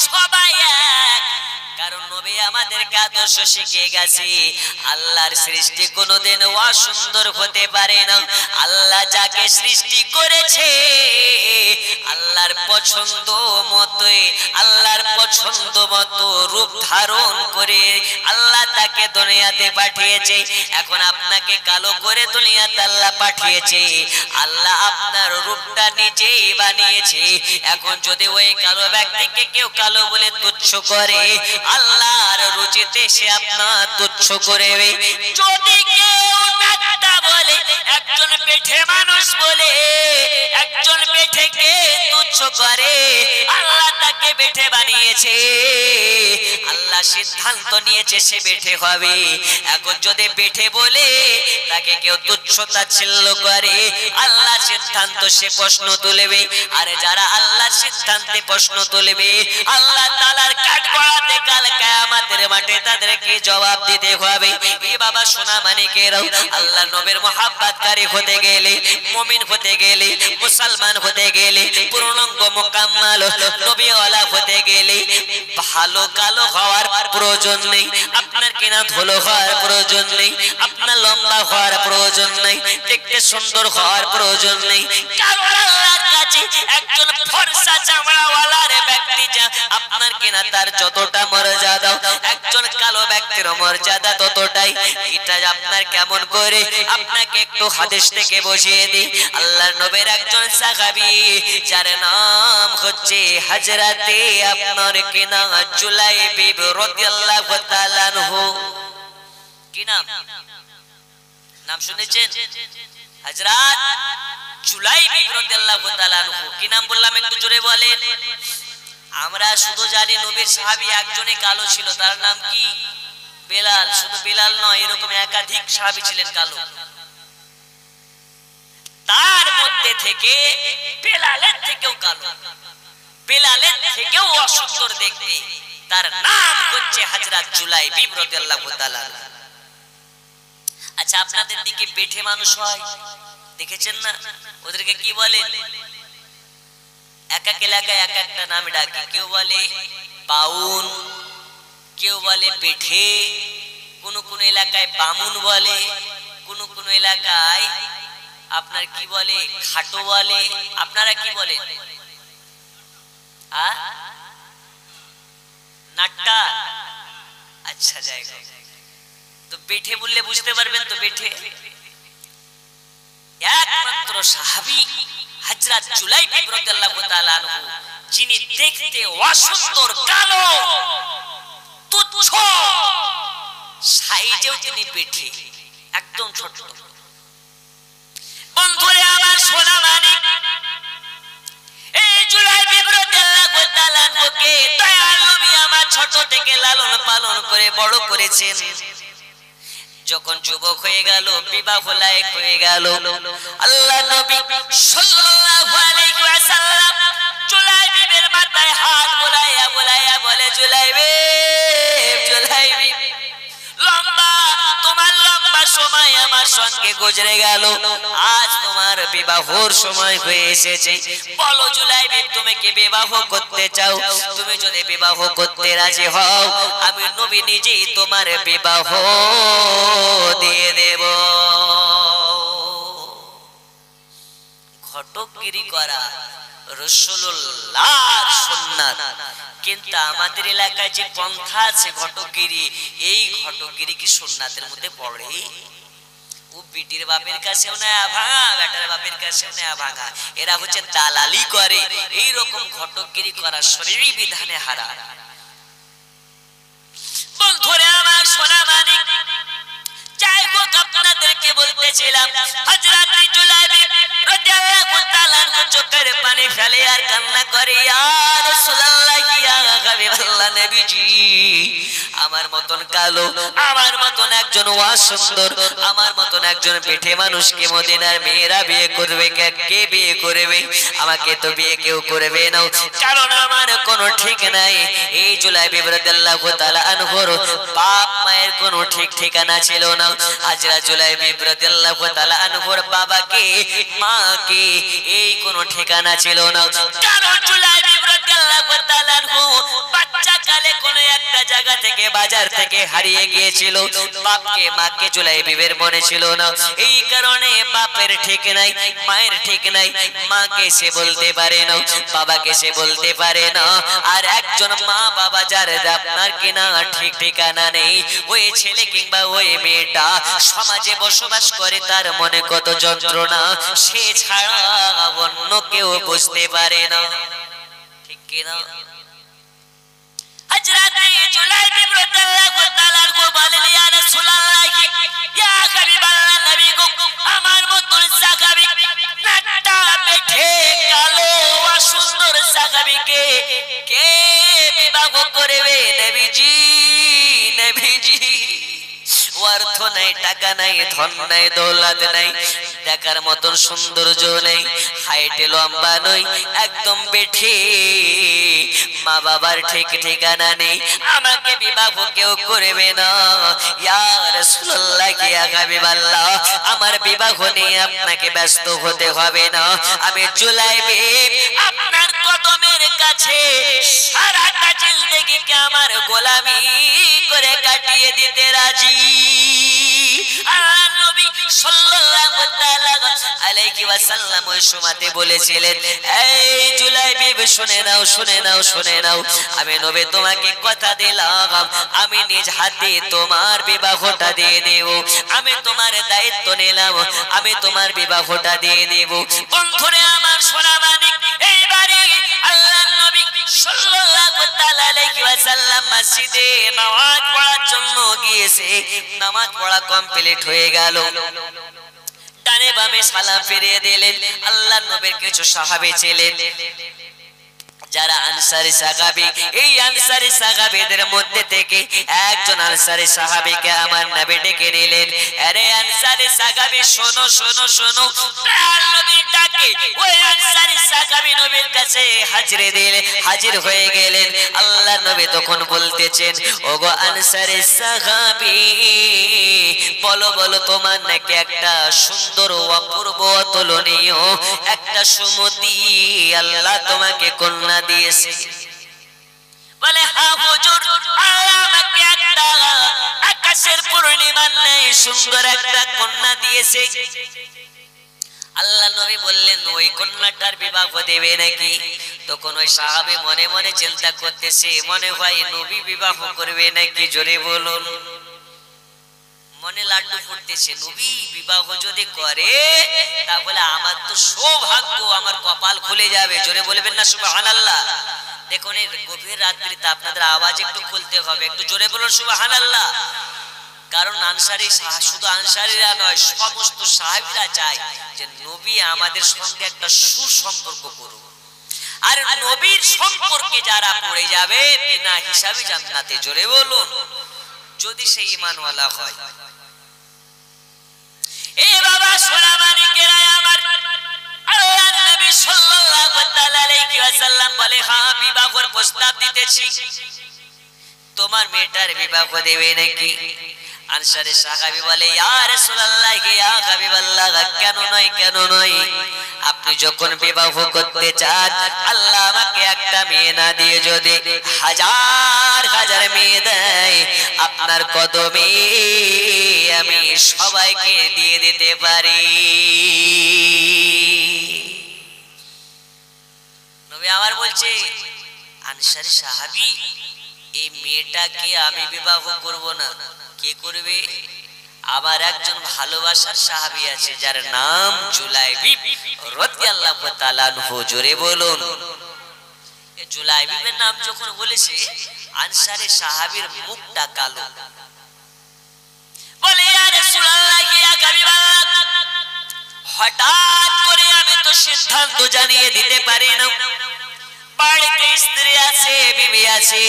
A: সবাই এক। কারণ নবী আমাদেরকে আদর্শ শিখিয়ে গেছে, আল্লাহর সৃষ্টি কোনোদিন অসুন্দর হতে পারে না। আল্লাহ যাকে সৃষ্টি করেছে আল্লাহর পছন্দ মতোই, আল্লাহর পছন্দ মতো রূপ ধারণ করে আল্লাহ তাকে দুনিয়াতে পাঠিয়েছে। এখন আপনাকে কালো করে দুনিয়াতে আল্লাহ পাঠিয়েছে, আল্লাহ আপনার রূপটা নিজেই বানিয়েছে। এখন যদি ওই কালো ব্যক্তিকে কেউ কালো বলে তুচ্ছ করে, আল্লাহর রুচিতে সে আপনার তুচ্ছ করবে। যদি কেউ নাকটা বলে, একজন বেঠে মানুষ বলে একজন বেঠেকে তুচ্ছ করে, আল্লাহ তাকে বেঠে বানিয়েছে। আল্লাহ সিদ্ধান্ত নিয়েছে সে বেঠে হবে। এখন যদি বেঠে বলে তাকে কেউ তুচ্ছ তাচ্ছিল্য করে, আল্লাহ সিদ্ধান্ত সে প্রশ্ন তুলবে। আর যারা আল্লাহর সিদ্ধান্তে প্রশ্ন তুলবে, আল্লাহ তাআলার কাঠগড়াতে কাল কিয়ামতের মাঠে তাদেরকে জবাব দিতে হবে। এই বাবা সোনা মানিকেরাও, আল্লাহ নবীর মহব্বতকারী হতে গেলে, মুমিন হতে গেলে, মুসলমান হতে গেলে, পূর্ণাঙ্গ মুকাম্মাল নবীওয়ালা হতে গেলে ভালো কালো হওয়ার প্রয়োজন নেই, আপনার কিনা ধুলো হওয়ার প্রয়োজন নেই, আপনার লম্বা হওয়ার প্রয়োজন নেই, দেখতে সুন্দর হওয়ার প্রয়োজন নেই। কারণ আল্লাহর কাছে একজন ফর্সা চামড়াওয়ালার ব্যক্তি যা আপনার কিনা তার যতটা মর্যাদা, একজন কালো ব্যক্তির মর্যাদা ততটাই। এটা আপনার কেমন করে আপনাকে একটু হাদিস থেকে বুঝিয়ে দিই। আল্লাহর নবীর একজন সাহাবী যার নাম হচ্ছে হযরতে আপনার কিনা জুলাইবিব রাদিয়াল্লাহু তাআলা আনহু। কি নাম? নাম শুনেছেন? হযরত জুলাইবিব রাদিয়াল্লাহু তাআলা আনহু। কি নাম বললাম একটু জোরে বলেন। আমরা শুধু জানি নবীর সাহাবী একজনই কালো ছিল, তার নাম কি? বেলাল। শুধু বেলাল নয়, এরকম একাধিক সাহাবী ছিলেন কালো। তার মধ্যে থেকে বেলালের থেকেও কালো, বেলালের থেকেও অসুন্দর দেখতে, তার নাম হচ্ছে হযরত জুলাইবিব রাদিয়াল্লাহু তাআলা। আচ্ছা আপনাদের দিকে বেঠে মানুষ হয়, দেখেছেন না? ওদেরকে কি বলে? এক এক এলাকায় এক একটা নাম ডাকে। কেউ বলে বাউন, কেউ বলে বেঠে, কোন কোন এলাকায় বামুন বলে, কোন কোন এলাকায় আপনার কি বলে খাটো বলে। আপনারা কি বলেন? নাট্টা। আচ্ছা জায়গা তো বেঠে বললে বুঝতে পারবেন তো। বেঠে একমাত্র সাহাবী হযরত জুলাইবিব রাদিয়াল্লাহু তাআলা আনহু যিনি দেখতে অসুন্দর, কালো, তুচ্ছ, সাইজেও তিনি বেঠে, একদম ছোট। বন্ধুরে আমার সোনা মানিক, এই জুলাইবি রাদিয়াল্লাহু তাআলা আনহুকে দয়াল নবী আমার ছোট থেকে লালন পালন করে বড় করেছেন। যখন যুবক হয়ে গেল, বিবাহ লায়ক হয়ে গেল, আল্লাহ নবী সাল্লাল্লাহু আলাইহি ওয়াসাল্লাম জুলাইবির মাথায় হাত বুলাইয়া বুলাইয়া বলে, জুলাইবি, জুলাইবি, লম্বা তোমার লম্বা সময় আমার সঙ্গে গুজরে গেল, আজ তোমার বিবাহর সময় হয়ে এসেছে। বলো জুলাইবি, তুমি কি বিবাহ করতে চাও? তুমি যদি বিবাহ করতে রাজি হও, আমি নবী নিজেই তোমার বিবাহ দিয়ে দেব। ঘটকগিরি করা রাসূলুল্লাহর সুন্নাত, কিন্তু আমাদের এলাকায় যে পন্থা আছে ঘটকগিরি, এই ঘটকগিরি কি সুন্নাতের মধ্যে পড়ে? ও বিটির বাপের কাছেও নেয়া ভাঙা, বেটার বাপের কাছেও নেয়া ভাঙা, এরা হচ্ছে দালালি করে। এই রকম ঘটকগিরি করা শরীয়ী বিধানে হারাম। বন্ধুরা আমার সোনা মানিক, যাই হোক আপনাদেরকে বলতেছিলাম, হযরত জুলাইবি রাদিয়াল্লাহু তাআলা চোখের পানি ফেলে আর কান্না করে, ইয়া রাসূলুল্লাহ, ইয়া হাবিবাল্লাহ, নবীজি আমার মতন কালো, আমার মতন একজন অসুন্দর, আমার মতন একজন পেটে মানুষকে মদিনার মেয়েরা বিয়ে করবে? কে বিয়ে করবে? আমাকে তো বিয়ে কেউ করবে না, কারণ আমার কোনো ঠিক নাই। এই জুলাইবি রাদিয়াল্লাহু তাআলা আনহুর বাপ মায়ের কোনো ঠিক ঠিকানা ছিল না। হাজরা জুলাইবি রাদিয়াল্লাহু তাআলা আনহুর বাবাকে, মাকে এই কোনো ঠিকানা ছিল না, কারণ জুলাইবি রাদিয়াল্লাহু তাআলা আনহু বাচ্চা কালে কোনো একটা জায়গা থেকে, বাজার থেকে হারিয়ে গিয়েছিল। বাপকে মাকে জুলাইবির মনে ছিল না, এই কারণে বাপের ঠিক নাই, মায়ের ঠিক নাই, মাকে সে বলতে পারে না, বাবাকে সে বলতে পারে না। আর একজন মা বাবা যার আপনার কিনা ঠিক ঠিকানা নেই, ওই ছেলে কিংবা ওই মেয়েটা সমাজে বসবাস করে, তার মনে কত যন্ত্রণা, সে ছাড়া অন্য কেউ বুঝতে পারে না, ঠিক কিনা? হযরত জুলাইবি রাদিয়াল্লাহু তাআলা আনহু বলেন, ইয়া রাসূলুল্লাহ, ইয়া হাবিবাল্লাহ, নবী গো, আমার মতন সাহাবী, নাকটা বেঠে কালো অসুন্দর সাহাবীকে কে বিবাহ করবে? নবীজি, নবীজি, অর্থ নাই, টাকা নাই, ধন নাই, দৌলত নাই, দেখার মতন সৌন্দর্য নেই, হাইটে লম্বা নই, একদম বেঠে, মা বাবার ঠিক ঠিকানা নেই, আমাকে বিবাহ কেউ করবে না। ইয়া রাসূলুল্লাহ, ইয়া হাবিবাল্লাহ, আমার বিবাহ নিয়ে আপনাকে ব্যস্ত হতে হবে না, আমি জুলাইবি আপনার কদমের কাছে সারাটা জিন্দেগিকে আমার গোলামি করে কাটিয়ে দিতে রাজি। আল্লাহর নবী সাল্লাল্লাহু তাআলা আলাইহি ওয়াসাল্লাম ওই সময়তে বলেছিলেন, এই জুলাইবি, শুনে নাও, শুনে নাও, শুনে নাও, আমি নবী তোমাকে কথা দিলাম, আমি নিজ হাতে তোমার বিবাহটা দিয়ে দেব, আমি তোমার দায়িত্ব নিলাম, আমি তোমার বিবাহটা দিয়ে দেব। বন্ধুরে আমার সোনা মানিক, এইবারে আল্লাহর নবী সাল্লাল্লাহু তাআলা আলাইহি ওয়াসাল্লাম মসজিদে নামাজ পড়ার জন্য গিয়েছে। নামাজ পড়া কমপ্লিট হয়ে গেল, ডানে বামে সালাম ফিরিয়ে দিলেন। আল্লাহর নবীর কিছু সাহাবী ছিলেন যারা আনসারী সাহাবী, এই আনসারী সাহাবীদের মধ্যে থেকে একজন আনসারী সাহাবীকে আমার নবী ডেকে নিলেন, আরে আনসারী সাহাবী, শোনো শোনো শোনো, নবী ডাকে। ওই আনসারী সাহাবী নবীর কাছে হাজির হয়ে গেলেন। আল্লাহর নবী তখন বলতেছেন, ওগো আনসারী সাহাবী, বলো বলো, তোমার নাকি একটা সুন্দর, অপূর্ব, অতুলনীয় একটা সুমতি আল্লাহ তোমাকে কন্যা দিয়েছে। বলে, হ্যাঁ হুজুর, আল্লাহ আমাকে একটা আকাশের পূর্ণিমার ন্যায় সুন্দর একটা কন্যা দিয়েছে। আল্লাহ নবী বললেন, ওই কন্যাটার বিবাহ দেবে নাকি? তখন ওই সাহাবী মনে মনে চিন্তা করতেছে, মনে হয় নবী বিবাহ করবে নাকি, জোরে বলুন। মনে লাড্ডু ফুটতেছে, নবী বিবাহ যদি করে তাহলে আমার তো সৌভাগ্য, আমার কপাল খুলে যাবে। জোরে বলবেন না সুবহানাল্লাহ। দেখুন এই গভীর রাত্রিতে আপনাদের আওয়াজ একটু খুলতে হবে, একটু জোরে বলুন সুবহানাল্লাহ। কারণ আনসারী, শুধু আনসারীরা নয়, সমস্ত সাহাবীরা চায় যে নবী আমাদের সঙ্গে একটা সুসম্পর্ক করুক। আর নবীর সম্পর্কে যারা পড়ে যাবে বিনা হিসাবে জান্নাতে। জোরে বলুন, যদি সেই ঈমানওয়ালা হয়। এ বাবা সোনা মানিকেরা আমার, আল্লাহর নবী সাল্লাল্লাহু তাআলা আলাইহি ওয়াসাল্লাম বলে, হ্যাঁ বিবাহের প্রস্তাব দিতেছি, তোমার মেয়েটার বিবাহ দেবে নাকি? আনসারী সাহাবী বলে, ইয়া রাসূলুল্লাহ, ইয়া হাবিবাল্লাহ, কেন নয়, কেন নয়? আপনি যখন বিবাহ করতে চান, আল্লাহ আমাকে একটা মেয়ে না দিয়ে যদি হাজার হাজার মেয়ে দেয়, আপনার কদমে আমি সবাইকে দিয়ে দিতে পারি। নবী আমার বলছে, আনসারী সাহাবী, এই মেয়েটাকে আমি বিবাহ করব না, কে করবে? আমার একজন ভালোবাসার সাহাবী আছে যার নাম জুলাইবিব রাদিয়াল্লাহু তাআলা আনহু। জোরে বলুন। এই জুলাইবিবের নাম যখন বলেছে, আনসারী সাহাবীর মুখটা কালো। বলে, ইয়া রাসূলুল্লাহ, ইয়া হাবিবাল্লাহ, হঠাৎ করে আমি তো সিদ্ধান্ত জানিয়ে দিতে পারি না। বাড়িতে স্ত্রী আছে, বিবি আছে,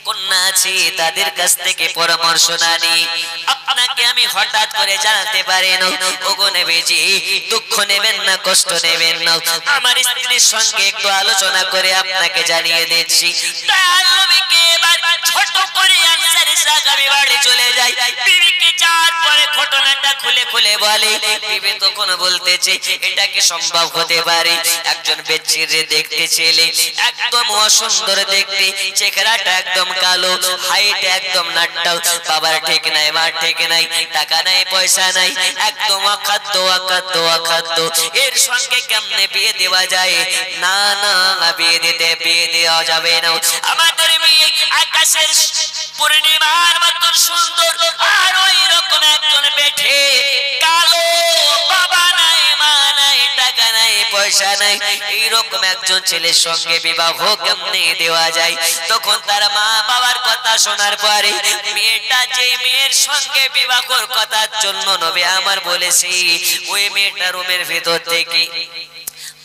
A: কন্যা আছে, তাদের কাছ থেকে পরামর্শ না নিয়ে আপনাকে আমি হঠাৎ করে জানাতে পারি না। ওগো নবীজি, দুঃখ নেবেন না, কষ্ট নেবেন না, আমার স্ত্রীর সঙ্গে একটু আলোচনা করে আপনাকে জানিয়ে দিচ্ছি। তার নবীকে এবার ছোট করে আনসারী সাহাবী বাড়ি চলে যায়। বিবিকে যাওয়ার পরে ঘটনাটা খুলে খুলে বলে। বিবি তখন বলতেছে, এটা কি সম্ভব হতে পারে? একজন বেচ্চিরে দেখতে ছেলে, একদম অসুন্দর দেখতে, চেহারাটা একদম কালো, হাইট একদম নাট্টাও, বাবার ঠিক নাই, মার ঠিক নাই, টাকা নাই, পয়সা নাই, একদম অখাদ্য অখাদ্য অখাদ্য, এর সঙ্গে কেমনে বিয়ে দেওয়া যায়? না না, বিয়ে দেওয়া যাবে না। আমাদের মেয়ে আকাশের পূর্ণিমার মতন সুন্দর, আর ওই রকম একজন বেঠে কালো, বাবা নাই, মা নাই, টাকা নাই, পয়সা নাই, এইরকম একজন ছেলের সঙ্গে বিবাহ কেমনে দেওয়া যায়? তখন তার মা বাবার কথা শোনার পরে মেয়েটা যে মেয়ের সঙ্গে বিবাহর কথার জন্য নবী আমার বলেছি, ওই মেয়েটা রুমের ভিতর থেকে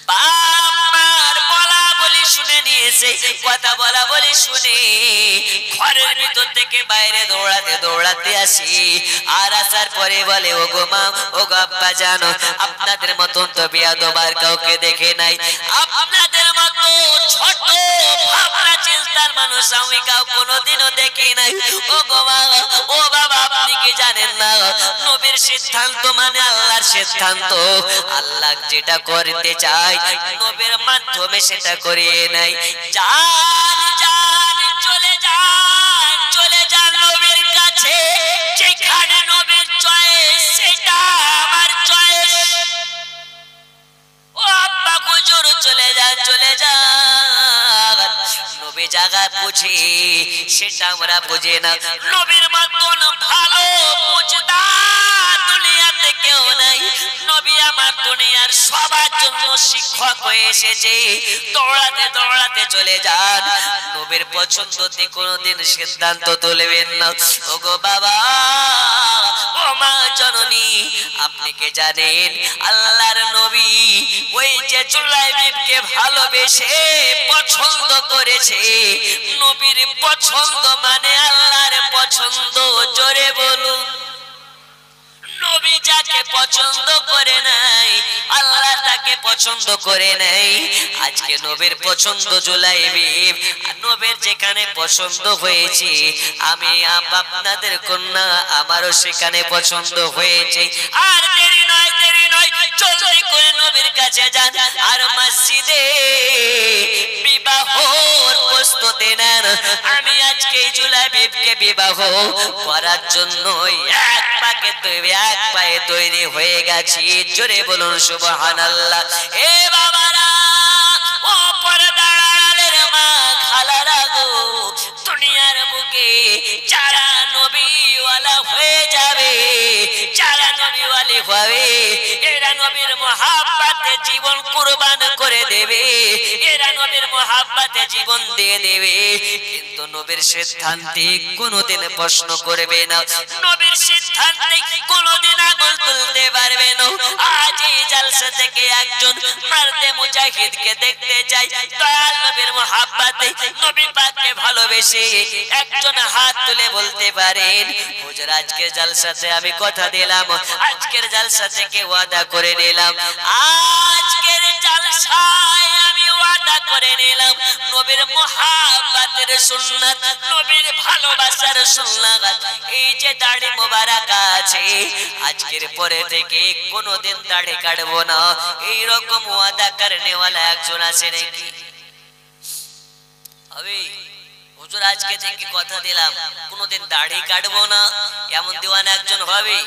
A: বাবার বলা বলি শুনে নিয়েছে, কথা বলা বলি শুনে ঘরের ভিতর থেকে বাইরে দৌড়াতে দৌড়াতে আসি। আর আসার পরে বলে, ও গো মা, ও গো আব্বা, জানো আপনাদের মতন তো বেয়াদব আর কাউকে দেখে নাই, আপনাদের মতো ছোট ভাবনা চিন্তার মানুষ আমি কাউ কোনোদিনও দেখি নাই। ও গো মা, ও বাবা, আপনি কি জানেন না, নবীর সিদ্ধান্ত মানে আল্লাহর সিদ্ধান্ত। আল্লাহ যেটা করতে চায় নবীর মাধ্যমে সেটা করিয়ে নাই। যান যান, চলে যান, চলে যান নবীর কাছে, যেখানে নবীর চয়েস সেটা আমার চয়েস। ও আব্বা হুজুর, চলে যান, চলে যান। নবী জায়গা বুঝি সেটা আমরা বুঝি না। নবীর মতন ভালো বুঝদার দুনিয়াতে কেউ নাই। নবী আমার দুনিয়ার সবার জন্য শিক্ষক হয়ে এসেছে। দৌড়াতে দৌড়াতে চলে যান, নবীর পছন্দতে কোনোদিন সিদ্ধান্ত তুলবেন না। ওগো বাবা, ও মা জননী, আপনি কে জানেন আল্লাহর নবী ওই যে জুলাইবিবকে ভালোবেসে পছন্দ করেছে। নবীর পছন্দ মানে আল্লাহর পছন্দ। জোরে বলুন। নবী যাকে পছন্দ করে নাই, আল্লাহ তাকে পছন্দ করে নাই। আজকে নবীর পছন্দ জুলাইবিব, নবীর যেখানে পছন্দ হয়েছে, আমি আপনাদের কন্যা আমারও সেখানে পছন্দ হয়েছে। আর দেরি নয়, দেরি নয়, জলদি করে নবীর কাছে যান আর মসজিদে বিবাহর প্রস্তুতি নেন। আমি আজকে জুলাইবিবকে বিবাহ করার জন্য এক পায়ে তৈরি হয়ে গেছি। জোরে বলুন সুবহানাল্লাহ। এ বাবারা, ও পর্দার আড়ালের মা খালারা গো, দুনিয়ার বুকে যারা নবীওয়ালা হয়ে যাবে ওয়ালি হবে, এরা নবীর মুহাব্বতে জীবন কুরবান করে দেবে, এরা নবীর মুহাব্বতে জীবন দিয়ে দেবে, কিন্তু নবীর সিদ্ধান্তে কোনোদিন প্রশ্ন করবে না, নবীর সিদ্ধান্তে কোনোদিন আঙুল তুলতে পারবে না। আজ এই জালসা থেকে একজন মারদে মুজাহিদকে দেখতে যাই, দয়াল নবীর মুহাব্বতে নবী পাককে ভালোবেসে একজন হাত তুলে বলতে পারেন, হুজুর আজকের জালসাতে আমি কথা দিলাম, আজকের জালসা থেকে ওয়াদা করে নিলাম, আজকের জালসায় আমি ওয়াদা করে নিলাম নবীর মুহাব্বতের সুন্নাত, নবীর ভালোবাসার সুন্নাত, এই যে দাড়ি মোবারক আছে আজকের পরে থেকে কোনোদিন দাড়ি কাটবো না, এই রকম ওয়াদা করনে वाला একজন আছে নাকি? হবে হুজুর আজকে থেকে কথা দিলাম কোনোদিন দাড়ি কাটবো না, এমন দিওয়ানা একজন হবে?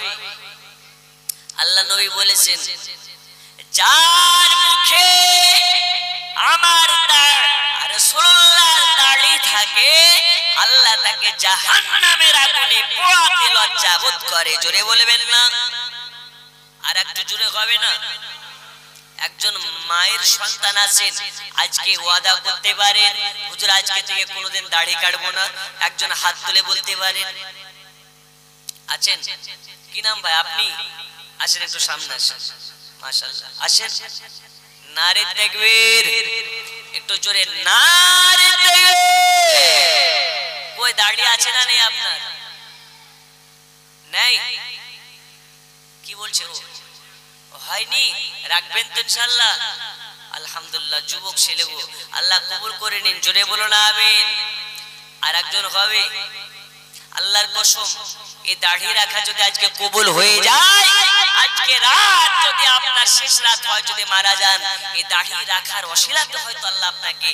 A: আল্লাহ নবী বলেছেন, যার মুখে আমার রাসূলুল্লাহর দাড়ি থাকে আল্লাহ তাকে জাহান্নামের আগুনে পোড়াতে লজ্জা বোধ করে। জোরে বলবেন না? আর একটু জোরে হবে না? একজন মায়ের সন্তান আছেন, আজকে ওয়াদা করতে পারেন হুজুর আজকে থেকে কোনোদিন দাড়ি কাটবো না, একজন হাত তুলে বলতে পারেন? আছেন? কি নাম ভাই আপনি? আসেন একটু সামনে আসেন, মাশাআল্লাহ আসেন। নারে তাকবীর, একটু জোরে নারে তাকবীর। কই দাড়ি আছে না নেই আপনার? নাই? কি বলছে ও? হয়নি? রাখবেন তো ইনশাআল্লাহ? আলহামদুলিল্লাহ, যুবক ছেলে গো, আল্লাহ কবুল করে নিন, জোরে বলো না আমিন। আর একজন হবে, আল্লাহর কসম এই দাড়ি রাখা যদি আজকে কবুল হয়ে যায়, আজকে রাত যদি আপনার শেষ রাত হয়, যদি মারা যান, এই দাড়ি রাখার ওসিলাতে হয়তো আল্লাহ আপনাকে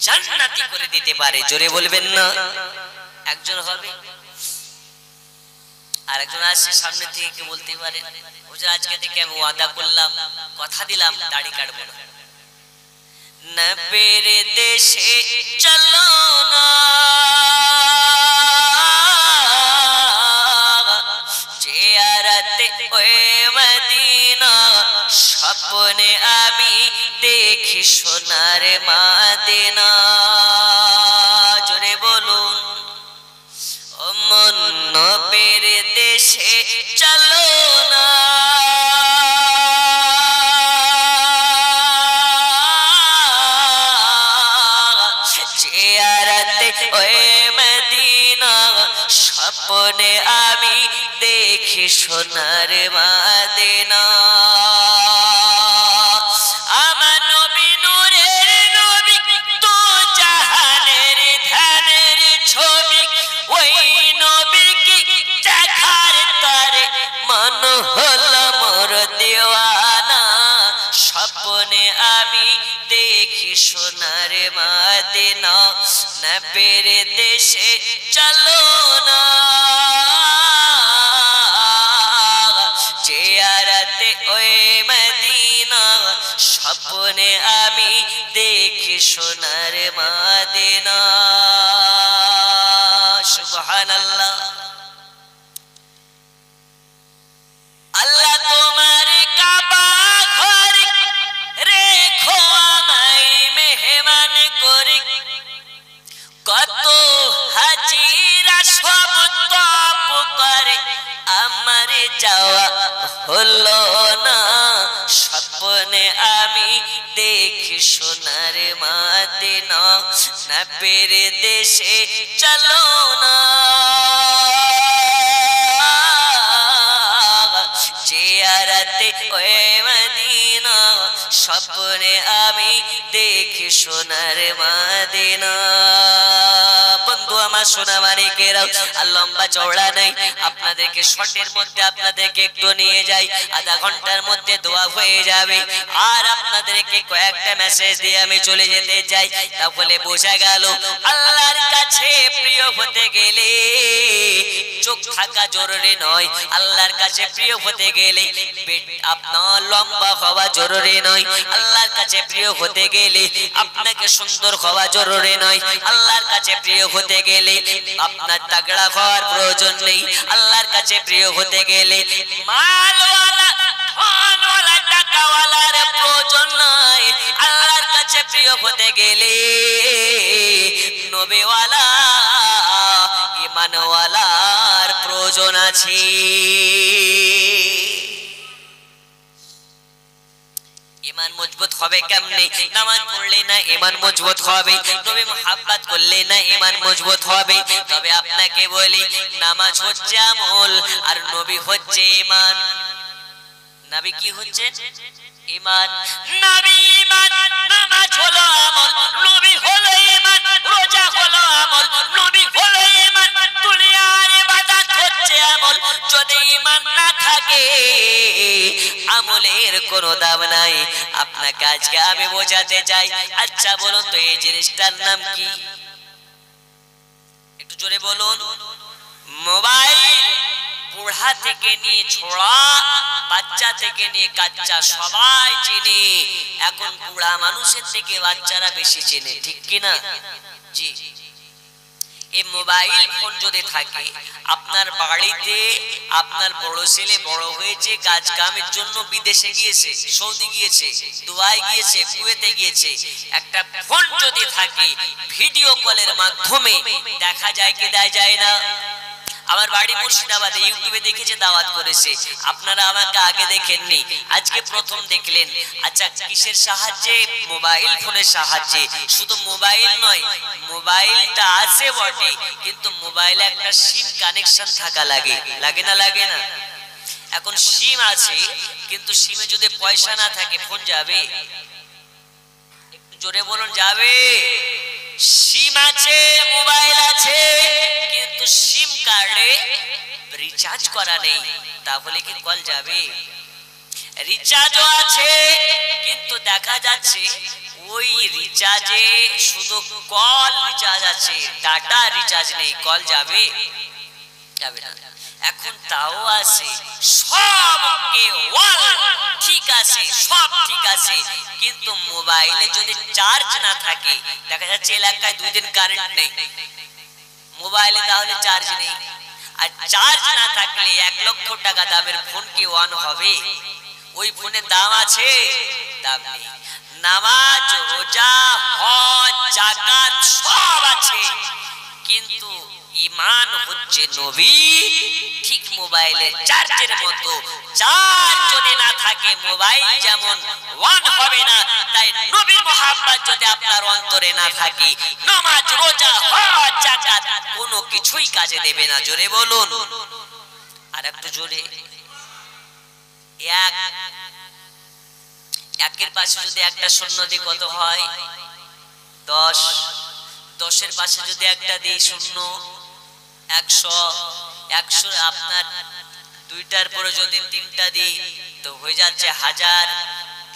A: জান্নাতি করে দিতে পারে। জোরে বলবেন না? একজন হবে। আর একজন আসছে সামনে থেকে, কি বলতে পারে হুজুর আজকে থেকে আমি ওয়াদা করলাম, কথা দিলাম দাড়ি কাটবো না। নবীর দেশে চলো না, জিয়ারতে ওই মদিনা, স্বপ্নে আমি দেখি সোনার মদিনা। জোরে বলুন, ও মন নবীর দেশে চলো না, জিয়ারতে ওই মদিনা, স্বপ্নে আমি দেখি সোনার মদিনা। আমার নবী নূরের নবী, তো জাহানের ধ্যানের ছবি, ওই নবীকে দেখার তরে মন হলো মোর দেওয়ানা, স্বপ্নে আমি দেখি সোনার মদিনা। নবীর দেশে চলো না, জিয়ারতে ওই মদিনা, স্বপ্নে আমি দেখি সোনার মদিনা। সুবহানাল্লাহ। আল্লাহ তোমার কাবা ঘর রেখো আমায় মেহমান করে, কত হাজিরা সব তপ করে, আমার যাওয়া হলো না, স্বপ্নে আমি দেখি সোনার মদিনা। নবীর দেশে চলো না, জিয়ারতে ওই মদিনা, স্বপ্নে আমি দেখি সোনার মদিনা। বন্ধু আমার সোনা মানিকেরা, আর লম্বা চওড়া নাই, আপনাদেরকে শর্টের মধ্যে আপনাদেরকে একটু নিয়ে যাই, আধা ঘন্টার মধ্যে দোয়া হয়ে যাবে। আর আপনাদেরকে কয়েকটা মেসেজ দিয়ে আমি চলে যেতে চাই, তাহলে বোঝা গেল আল্লাহর কাছে প্রিয় হতে গেলে চোখ থাকা জরুরি নয়, আল্লাহর কাছে প্রিয় হতে গেলে আপনার লম্বা হওয়া জরুরি নয়, আল্লাহর কাছে প্রিয় হতে গেলে আপনাকে সুন্দর হওয়া জরুরি নয়, আল্লাহর কাছে প্রিয় হতে গেলে গেলে, আপনার তাগড়া হওয়ার প্রয়োজন নেই। আল্লাহর কাছে প্রিয় হতে গেলে মালওয়ালা ধনওয়ালা টাকাওয়ালার প্রয়োজন নাই। আল্লাহর কাছে প্রিয় হতে গেলে নবীওয়ালা ঈমানওয়ালার প্রয়োজন আছে। ঈমান মজবুত হবে কেমনে? নামাজ পড়লে না ঈমান মজবুত হবে, নবী মুহাব্বত করলে না ঈমান মজবুত হবে। তবে আপনাকে বলি, নামাজ হচ্ছে আমল আর নবী হচ্ছে ঈমান। নবী কি হচ্ছে? ঈমান। নবী ঈমান, নামাজ হলো আমল, নবী হলো ঈমান। রোজা হলো আমল, নবী হলো ঈমান। দুনিয়ার ইবাদত হচ্ছে আমল। যদি ঈমান না থাকে আমলের কোনো দাম নাই। আপনাকে আজকে আমি বোঝাতে চাই। আচ্ছা বলুন তো, এই জিনিসটার নাম কি? একটু জোরে বলুন। মোবাইল। বুড়া থেকে নিয়ে ছোড়া, বাচ্চা থেকে নিয়ে কাচ্চা সবাই চেনে। এখন বুড়া মানুষের থেকে বাচ্চারা বেশি চেনে, ঠিক কিনা? জি। এই মোবাইল ফোন যদি থাকে আপনার বাড়িতে, আপনার বড় ছেলে বড় হয়েছে, কাজ কামের জন্য বিদেশে গিয়েছে, সৌদি গিয়েছে, দুবাই গিয়েছে, কুয়েতে গিয়েছে, একটা ফোন যদি থাকে ভিডিও কলের মাধ্যমে দেখা যায় কি যায় না? আমার বাড়ি মুর্শিদাবাদে, ইউটিউবে দেখেছে, দাওয়াত করেছে। আপনারা আমাকে আগে দেখেননি, আজকে প্রথম দেখলেন। আচ্ছা, কিসের সাহায্যে? মোবাইল ফোনের সাহায্যে। শুধু মোবাইল নয়, মোবাইলটা আছে বটে, কিন্তু মোবাইলে একটা সিম কানেকশন থাকা লাগে, লাগে না? লাগে না? এখন সিম আছে, কিন্তু সিমে যদি পয়সা না থাকে ফোন যাবে? একটু জোরে বলুন, যাবে? সিম আছে, মোবাইল আছে, কিন্তু সিম কার্ডে রিচার্জ করা নেই, তাহলে কি কল যাবে? রিচার্জও আছে, কিন্তু দেখা যাচ্ছে ওই রিচার্জে শুধু কল রিচার্জ আছে, ডাটা রিচার্জ নেই, কল যাবে? যাবে না। এখন তাও আছে, সবকে ওয়াল ঠিক আছে, সব ঠিক আছে, কিন্তু মোবাইলে যদি চার্জ না থাকে, দেখা যাচ্ছে এলাকায় 2 দিন কারেন্ট নেই, মোবাইলে তাহলে চার্জ নেই। আর চার্জ না থাকলে 1 লক্ষ টাকা দামের ফোন কি অন হবে? ওই ফোনের দাম আছে? দাম নেই। নামাজ, রোজা, হজ, যাকাত সব আছে, কিন্তু ঈমান হচ্ছে নবী। ঠিক মোবাইলের চার্জের মতো, চার্জ যদি না থাকে মোবাইল যেমন অন হবে না, তাই নবীর মুহাব্বত যদি আপনার অন্তরে না থাকে, নামাজ, রোজা, হজ, যাকাত কোনো কিছুই কাজে দেবে না। জোরে বলুন, আর একটু জোরে। একের পাশে যদি একটা শূন্য দিই কত হয়? 10। 10-এর পাশে যদি একটা দিই শূন্য, 100। 100 আপনার 2টার পরে যদি 3টা দিই তো হয়ে যাচ্ছে 1000।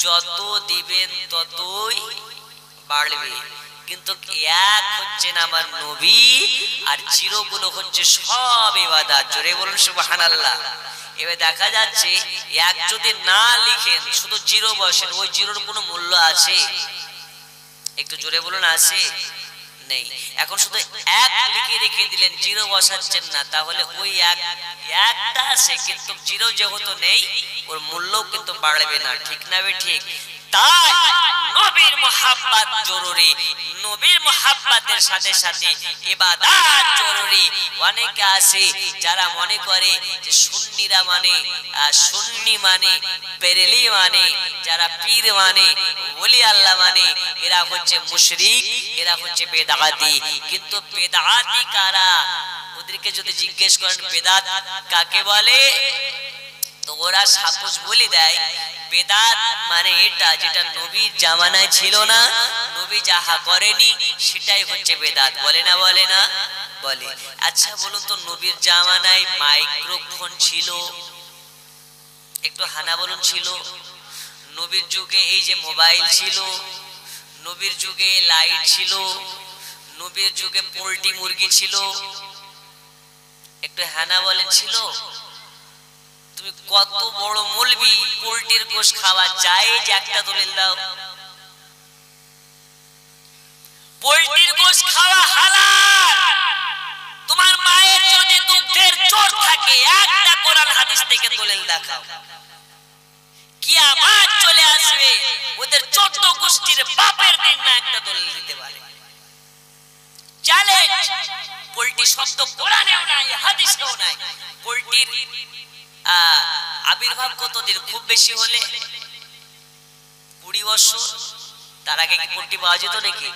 A: যত দিবেন ততই বাড়বে, কিন্তু এক হচ্ছেন আমার নবী, আর জিরোগুলো হচ্ছে সব ইবাদত। জোরে বলুন সুবহানাল্লাহ। এবার দেখা যাচ্ছে এক যদি না লিখেন, শুধু জিরো বসেন, ওই জিরোর কোনো মূল্য আছে? একটু জোরে বলুন, আছে? নেই। এখন শুধু এক লিখে রেখে দিলেন, জিরো বসাচ্ছেন না, তাহলে ওই একটা আছে, কিন্তু জিরো যেহেতু নেই ওর মূল্য কিন্তু বাড়বে না, ঠিক না? ঠিক। তাই নবীর মুহাব্বত জরুরি, নবীর মুহাব্বতের সাথে সাথে ইবাদত জরুরি। অনেকে আছে যারা মনে করে যে সুন্নিরা মানে, সুন্নি মানে, বেরেলি মানে, যারা পীর মানে, ওলি আল্লাহ মানে, এরা হচ্ছে মুশরিক, এরা হচ্ছে বেদাতি। কিন্তু বেদাতি কারা? ওদেরকে যদি জিজ্ঞেস করেন বেদাত কাকে বলে, তো ওরা সাপোজ বলে দেয় বেদাত মানে এটা যেটা নবীর জামানায় ছিল না, নবী যাহা করেনি সেটাই হচ্ছে বেদাত। বলে না? বলে না? বলে। আচ্ছা বলুন তো, নবীর জামানায় মাইক্রোফোন ছিল? একটু হানা বলুন, ছিল? নবীর যুগে এই যে মোবাইল ছিল, নবীর যুগে লাইট ছিল, নবীর যুগে পোল্ট্রি মুরগি ছিল? একটু হানা বলেন, ছিল? তুমি কত বড় মৌলবি, পোল্ট্রির গোশত খাওয়া জায়েজ, একটা দলিল দাও। পোল্ট্রির গোশত খাওয়া হালাল, দেখাও, কিয়ামত চলে আসবে, ওদের 14 গোষ্ঠীর বাপের দিন না একটা দলিল দিতে পারে। চ্যালেঞ্জ। পোল্ট্রি শব্দ কোরআনেও নাই, হাদিসেও নাই। পোল্ট্রির আবির্ভাব কতদিন? খুব বেশি হলে 20 বছর। তার আগে কি পোল্ট্রি পাওয়া যেত নাকি?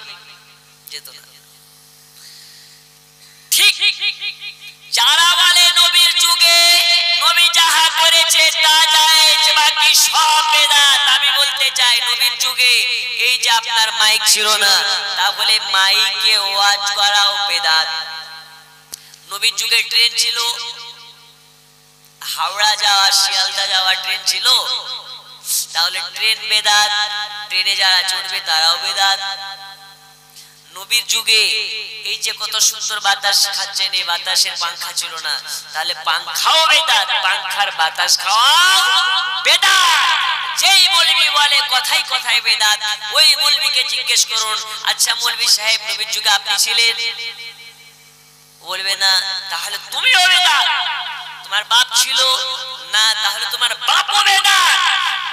A: যেত না। ঠিক যারা বলে নবীর যুগে নবী যাহা করেছে তা জায়েজ, বাকি সব বেদাত, আমি বলতে চাই নবীর যুগে এই যে আপনার মাইক ছিল না, তাহলে মাইকে ওয়াজ করাও বেদাত। নবীর যুগে ট্রেন ছিল, হাওড়া যাওয়া শিয়ালদা যাওয়া ট্রেন ছিল, তাহলে ট্রেন বেদাত, ট্রেনে যারা চড়বে তারাও বেদাত। নবীর যুগে এই যে কত সুন্দর বাতাস খাচ্ছেন, এই বাতাসের পাংখা ছিল না, তাহলে পাংখাও বেদাত, পাংখার বাতাস খাওয়া বেদাত। যেই মৌলবি বলে কথাই কথাই বেদাত, ওই মৌলবিকে জিজ্ঞেস করুন, আচ্ছা মৌলবি সাহেব নবীর যুগে আপনি ছিলেন? বলবে না, তাহলে তুমিও বেদাত। তোমার বাপ ছিল না, তাহলে তোমার বাপও বেদাত।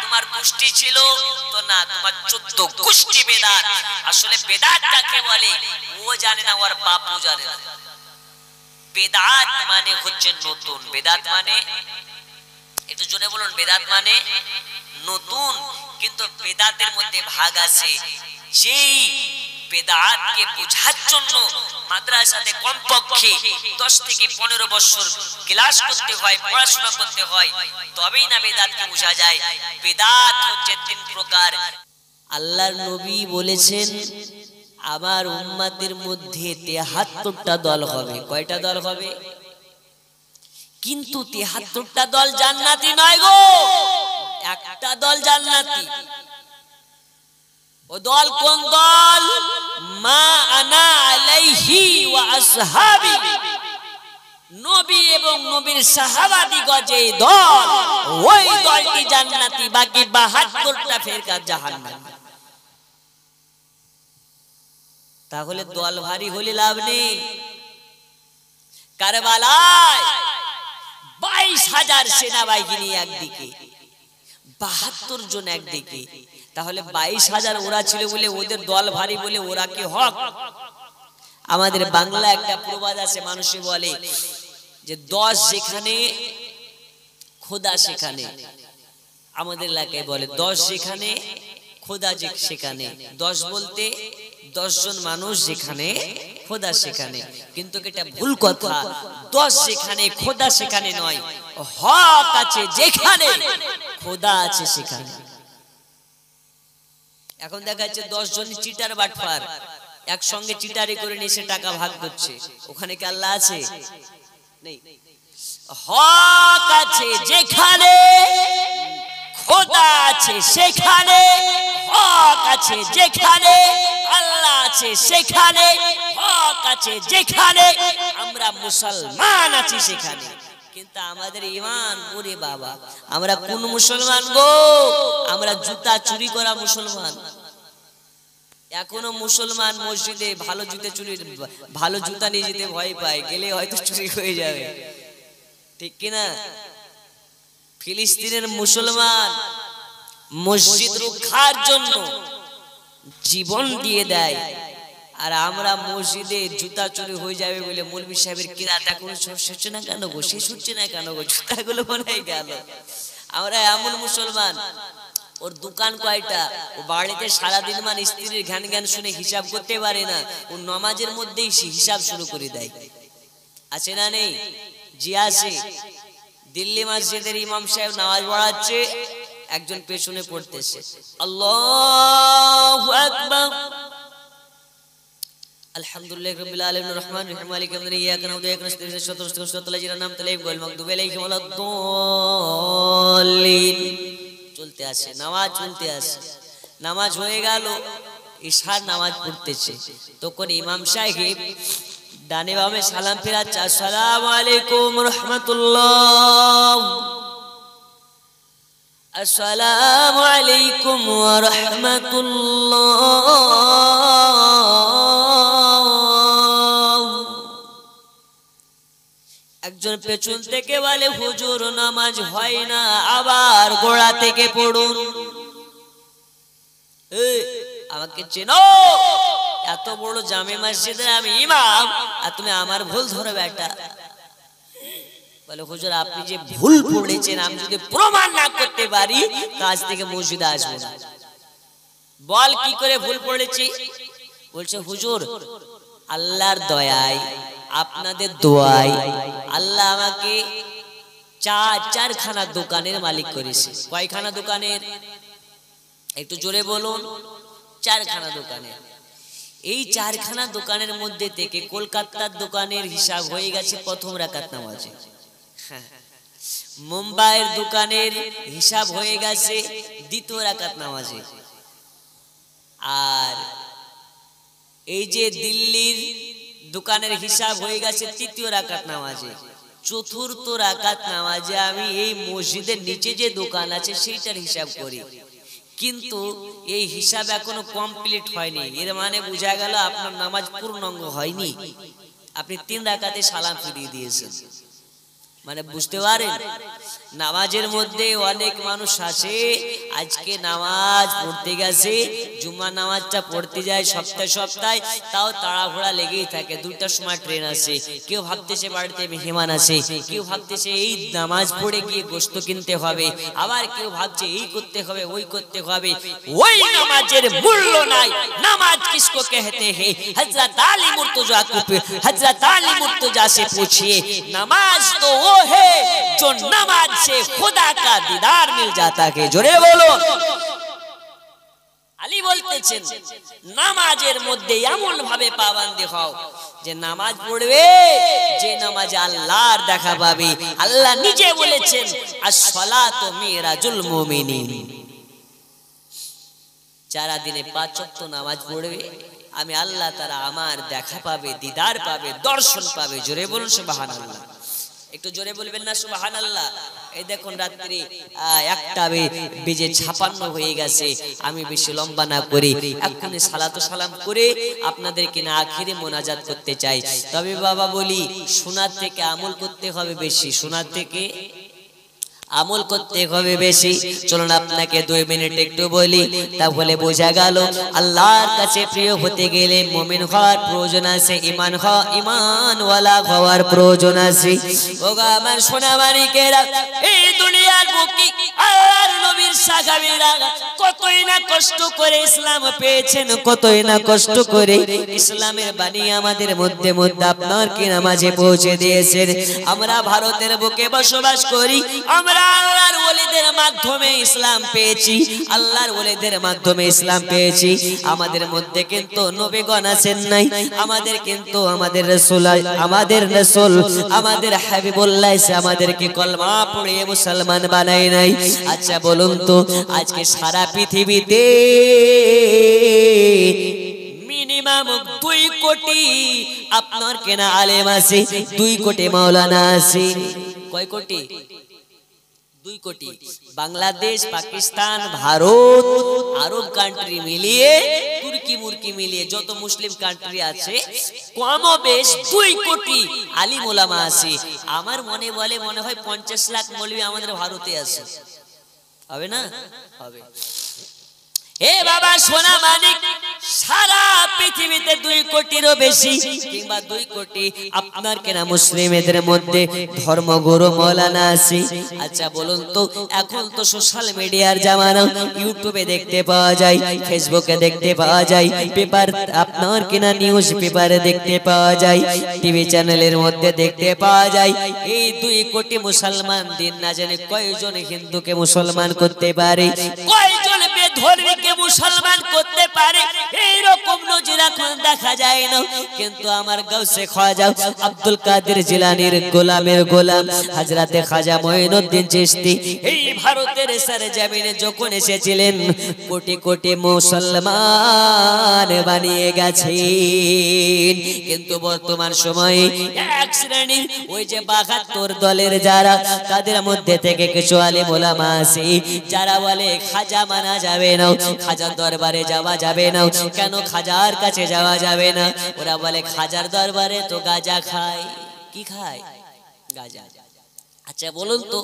A: তোমার গোষ্ঠী ছিল তো না, তোমার 14 গোষ্ঠী বেদাত। আসলে বেদাত কাকে বলে ও জানে না, ওর বাপও জানে না। বেদাত মানে হচ্ছে নতুন। বেদাত মানে, একটু জোরে বলুন, বেদাত মানে নতুন। কিন্তু বেদাতের মধ্যে ভাগ আছে। যেই বেদাতকে বোঝার জন্য মাদ্রাসাতে কমপক্ষে 10 থেকে 15 বছর ক্লাস করতে হয়, পড়াশোনা করতে হয়, তবেই না বেদাতকে বোঝা যায়। বেদাত হচ্ছে 3 প্রকার।
B: আল্লাহর নবী বলেছেন আমার উম্মতের মধ্যে 73টা দল হবে। কয়টা দল হবে? কিন্তু 73টা দল জান্নাতি নয় গো, একটা দল জান্নাতি। ও দল কোন দল? মা আনা আলাইহি ওয়া আসহাবি, নবী এবং নবীর সাহাবাদিগণ যে দল, ওই দলটি জান্নাতি, বাকি 72টা ফেরকা জাহান্নামী। তাহলে দল ভারী হলে লাভ নেই। কারবালায় 22,000 সেনাবাহিনী একদিকে, 72 জন একদিকে, তাহলে 22,000 ওরা ছিল বলে ওদের দল ভারী বলে ওরা কি হক? আমাদের বাংলা একটা প্রবাদ আছে, মানুষে বলে যে 10 যেখানে খোদা সেখানে। আমাদের এলাকায় বলে 10 যেখানে খোদা সেখানে। 10 বলতে 10 জন মানুষ যেখানে খোদা সেখানে, কিন্তু এটা ভুল কথা। 10 যেখানে খোদা সেখানে নয়, হক আছে যেখানে, খোদা আছে সেখানে। এখন দেখা যাচ্ছে 10 জন চিটার বাটপার একসঙ্গে চিটারি করে নিয়ে সে টাকা ভাগ করছে, ওখানে কি আল্লাহ আছে? নেই। হক আছে যেখানে, খোদা আছে সেখানে, হক আছে যেখানে, আল্লাহ আছে সেখানে, হক আছে যেখানে, আমরা মুসলমান আছি সেখানে। কিন্তু আমাদের ঈমান, ওরে বাবা, আমরা কোন মুসলমান গো? আমরা জুতা চুরি করা মুসলমান। এখনো মুসলমান মসজিদে ভালো জুতা নিয়ে যেতে ভয় পায়, গেলে হয়তো চুরি হয়ে যাবে, ঠিক কিনা? ফিলিস্তিনের মুসলমান মসজিদ রক্ষার জন্য জীবন দিয়ে দেয়, আর আমরা মসজিদে জুতা চুরি হয়ে যাবে বলে মৌলভী সাহেবের কিরাত এখনো শুনছে না কেন গো? সে শুনছে না কেন গো? জুতাগুলো মনে গেল। আমরা এমন মুসলমান, ওর দোকান কয়টা, ও বাড়িতে সারাদিন মান স্ত্রীর ঘ্যান ঘ্যান শুনে হিসাব করতে পারে না, ও নামাজের মধ্যেই হিসাব শুরু করে দেয়। আছে না নেই? জি আছে। দিল্লি মসজিদের ইমাম সাহেব নামাজ পড়াচ্ছে, একজন পেছনে পড়তেছে, আল্লাহু আকবার, আলহামদুলিল্লাহি রাব্বিল আলামিন রহমানির রহিম মালিকি ইয়াউমিদ্দিন ইয়াকা না'বুদু ওয়া ইয়াকা নাস্তাঈন ইহদিনাস সিরাতাল লাযিনা আন'আমতা আলাইহিম গায়রিল মাগদুবি আলাইহিম ওয়ালাদ-দাল্লিন। চলতে আসে, নামাজ চলতে আসে। নামাজ হয়ে গেল, ইশার নামাজ পড়তেছে, তখন ইমাম সাহেব ডানে বামে সালাম ফেরাচ্ছে, আসসালামু আলাইকুম রাহমাতুল্লাহ, আসসালামু আলাইকুম ওয়া রাহমাতুল্লাহ। একজন পেছন থেকে বলে হুজুর নামাজ হয় না, আবার গোড়া থেকে পড়ুন। আমাকে চেনো? এত বড় জামে মসজিদে আমি ইমাম, আর তুমি আমার ভুল ধরো বেটা। বলে হুজুর আপনি যে ভুল পড়েছেন আমি যদি প্রমাণ না করতে পারি তো আজ থেকে মসজিদে আসবো না। বল কি করে ভুল পড়েছি? বলছে হুজুর আল্লাহর দয়ায়, আপনাদের দোয়ায় আল্লাহ আমাকে চারখানা দোকানের মালিক করেছে। কয়খানা দোকানের? একটু জোরে বলুন। চারখানা দোকানের। এই চারখানা দোকানের মধ্যে থেকে কলকাতার দোকানের হিসাব হয়ে গেছে প্রথম রাকাত নামাজে। মুম্বাইয়ের দোকানের হিসাব হয়ে গেছে দ্বিতীয় রাকাত নামাজে। আর এই যে দিল্লির দোকানের হিসাব হয়ে গেছে তৃতীয় রাকাত নামাজে। চতুর্থ রাকাত নামাজে আমি এই মসজিদের নিচে যে দোকান আছে সেইটার হিসাব করি, কিন্তু এই হিসাব এখনো কমপ্লিট হয়নি। এর মানে বোঝা গেল আপনার নামাজ পূর্ণাঙ্গ হয়নি, আপনি 3 রাকাতে সালাম ফিরিয়ে দিয়েছেন। মানে বুঝতে পারেন নামাজের মধ্যে অনেক মানুষ আছে আজকে নামাজ পড়তে গেছে, জুম্মা নামাজটা পড়তে যায় সপ্তাহে, তাও তাড়াহুড়া লেগেই থাকে। 2টার সময় ট্রেন আছে, কেউ ভাবতেছে বাড়িতে মেহমান আছে, কেউ ভাবতেছে এই নামাজ পড়ে গিয়ে গোশত কিনতে হবে, আবার কেউ ভাবছে এই করতে হবে ওই করতে হবে। ওই নামাজের মূল্য নাই। নামাজ किसको कहते हैं? हजरत अली मुर्तजा से पूछिए। नमाज तो वो है जो नमाज से खुदा का दीदार मिल जाता है। जोरे बोलो। আলী বলতেছেন নামাজের মধ্যে এমন ভাবে পাবন্দি হও যে নামাজ পড়বে, যে নামাজে আল্লাহর দেখা পাবে। আল্লাহ নিজে বলেছেন আস-সালাতু মিরাজুল মুমিনিন। যারা দিনে 5 ওয়াক্ত নামাজ পড়বে আমি আল্লাহ তাআলা আমার দেখা পাবে, দিদার পাবে, দর্শন পাবে। জোরে বলুন সুবহানাল্লাহ। একটু জোরে বলবেন না সুবহানাল্লাহ। এই দেখুন রাত্রি 1টা বেজে 56 হয়ে গেছে। আমি বেশি লম্বা না করে এক্ষুনি সালাতু সালাম করে আপনাদেরকে না আখিরে মোনাজাত করতে চাই। তবে বাবা বলি শোনার থেকে আমল করতে হবে বেশি, শোনার থেকে আমল করতে হবে বেশি। চলুন আপনাকে 2 মিনিট একটু বলি, তাহলে বোঝা গেল আল্লাহর কাছে প্রিয় হতে গেলে মুমিন হওয়ার প্রয়োজন আছে, ঈমানওয়ালা হওয়ার প্রয়োজন আছে। ওগো আমার সোনা মানিকেরা, এই দুনিয়ার বুকে আল্লাহর নবীর সাহাবীরা কতই না কষ্ট করে ইসলাম পেয়েছেন, কতই না কষ্ট করে ইসলামের বাণী আমাদের মধ্যে আপনার কি নামাজে পৌঁছে দিয়েছেন। আমরা ভারতের বুকে বসবাস করি, আমরা আল্লাহর ওলিদের মাধ্যমে ইসলাম পেয়েছি, আল্লাহর ওলিদের মাধ্যমে ইসলাম পেয়েছি। আমাদের মধ্যে কিন্তু নবীগণ আছেন নাই, আমাদের কিন্তু আমাদের রাসূল আমাদের হাবিবুল্লাহ আমাদেরকে কলমা পড়িয়ে মুসলমান বানায় নাই। আচ্ছা বলুন তো আজকে সারা পৃথিবীতে মিনিমাম 2 কোটি আপনার কেনা আলেম আছে, 2 কোটি মাওলানা আছে। কয় কোটি? 2 কোটি। বাংলাদেশ, পাকিস্তান, ভারত, আরব কান্ট্রি মিলিয়ে, তুর্কি মুরকি মিলিয়ে যত মুসলিম কান্ট্রি আছে কম বেশ 2 কোটি আলিম ওলামা আছে। আমার মনে হয় 50 লাখ মৌলবি আমাদের ভারতে আছে। হবে না? হবে। এ বাবা সোনা মানিক, সারা পৃথিবীতে 2 কোটিরও বেশি কিংবা 2 কোটি আপনার কেনা মুসলিমদের মধ্যে ধর্মগুরু মাওলানা আছে। আচ্ছা বলুন তো এখন তো সোশ্যাল মিডিয়ার জামানা, ইউটিউবে দেখতে পাওয়া যায়, ফেসবুকে দেখতে পাওয়া যায়, পেপার আপনার কেনা নিউজ পেপারে দেখতে পাওয়া যায়, টিভি চ্যানেলের মধ্যে দেখতে পাওয়া যায়। এই 2 কোটি মুসলমান দিন না জানে কয়জন হিন্দুকে মুসলমান করতে পারে, কয়জন বেধর্মীকে মুসলমান করতে পারে, এইরকম নজির এখন দেখা যায় না। কিন্তু আমার গাউসে খাজা আব্দুল কাদের জিলানীর গোলামের গোলাম হযরতে খাজা মঈনুদ্দিন চিশতি এই ভারতের সরজমিনে যখন এসেছিলেন কোটি কোটি মুসলমান বানিয়ে গেছেন। কিন্তু বর্তমান সময়ে এক শ্রেণীর ওই যে 72 দলের যারা, তাদের মধ্যে থেকে কিছু আলেম ওলামা আছে যারা বলে খাজা মানা যাবে না, খাজার দরবারে যাওয়া যাবে না। কেন খাজার কাছে যাওয়া যাবে না? ওরা বলে খাজার দরবারে তো গাঁজা খায়। কি খায়? গাজা। আচ্ছা বলুন তো,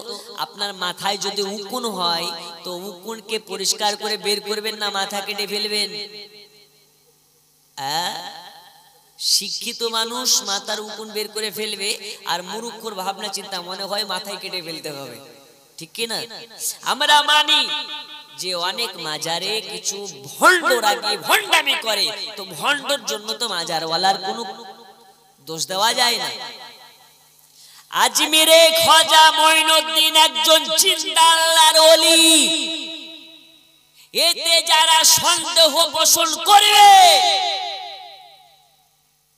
B: আপনার মাথায় যদি উকুন হয় তো উকুনকে পরিষ্কার করে বের করবেন না মাথা কেটে ফেলবেন? শিক্ষিত মানুষ মাথার উকুন বের করে ফেলবে, আর মূর্খর ভাবনা চিন্তা মনে হয় মাথায় কেটে ফেলতে হবে, ঠিক কি না? আমরা মানি যে অনেক মাজারে কিছু ভণ্ডরা গিয়ে ভণ্ডামি করে, তো ভণ্ডর জন্য তো মাজারওয়ালার কোনো দোষ দেওয়া যায় না। আজমিরে খাজা মঈনুদ্দিন একজন জিন্দা আল্লাহর ওলি, এতে যারা সন্দেহ পোষণ করবে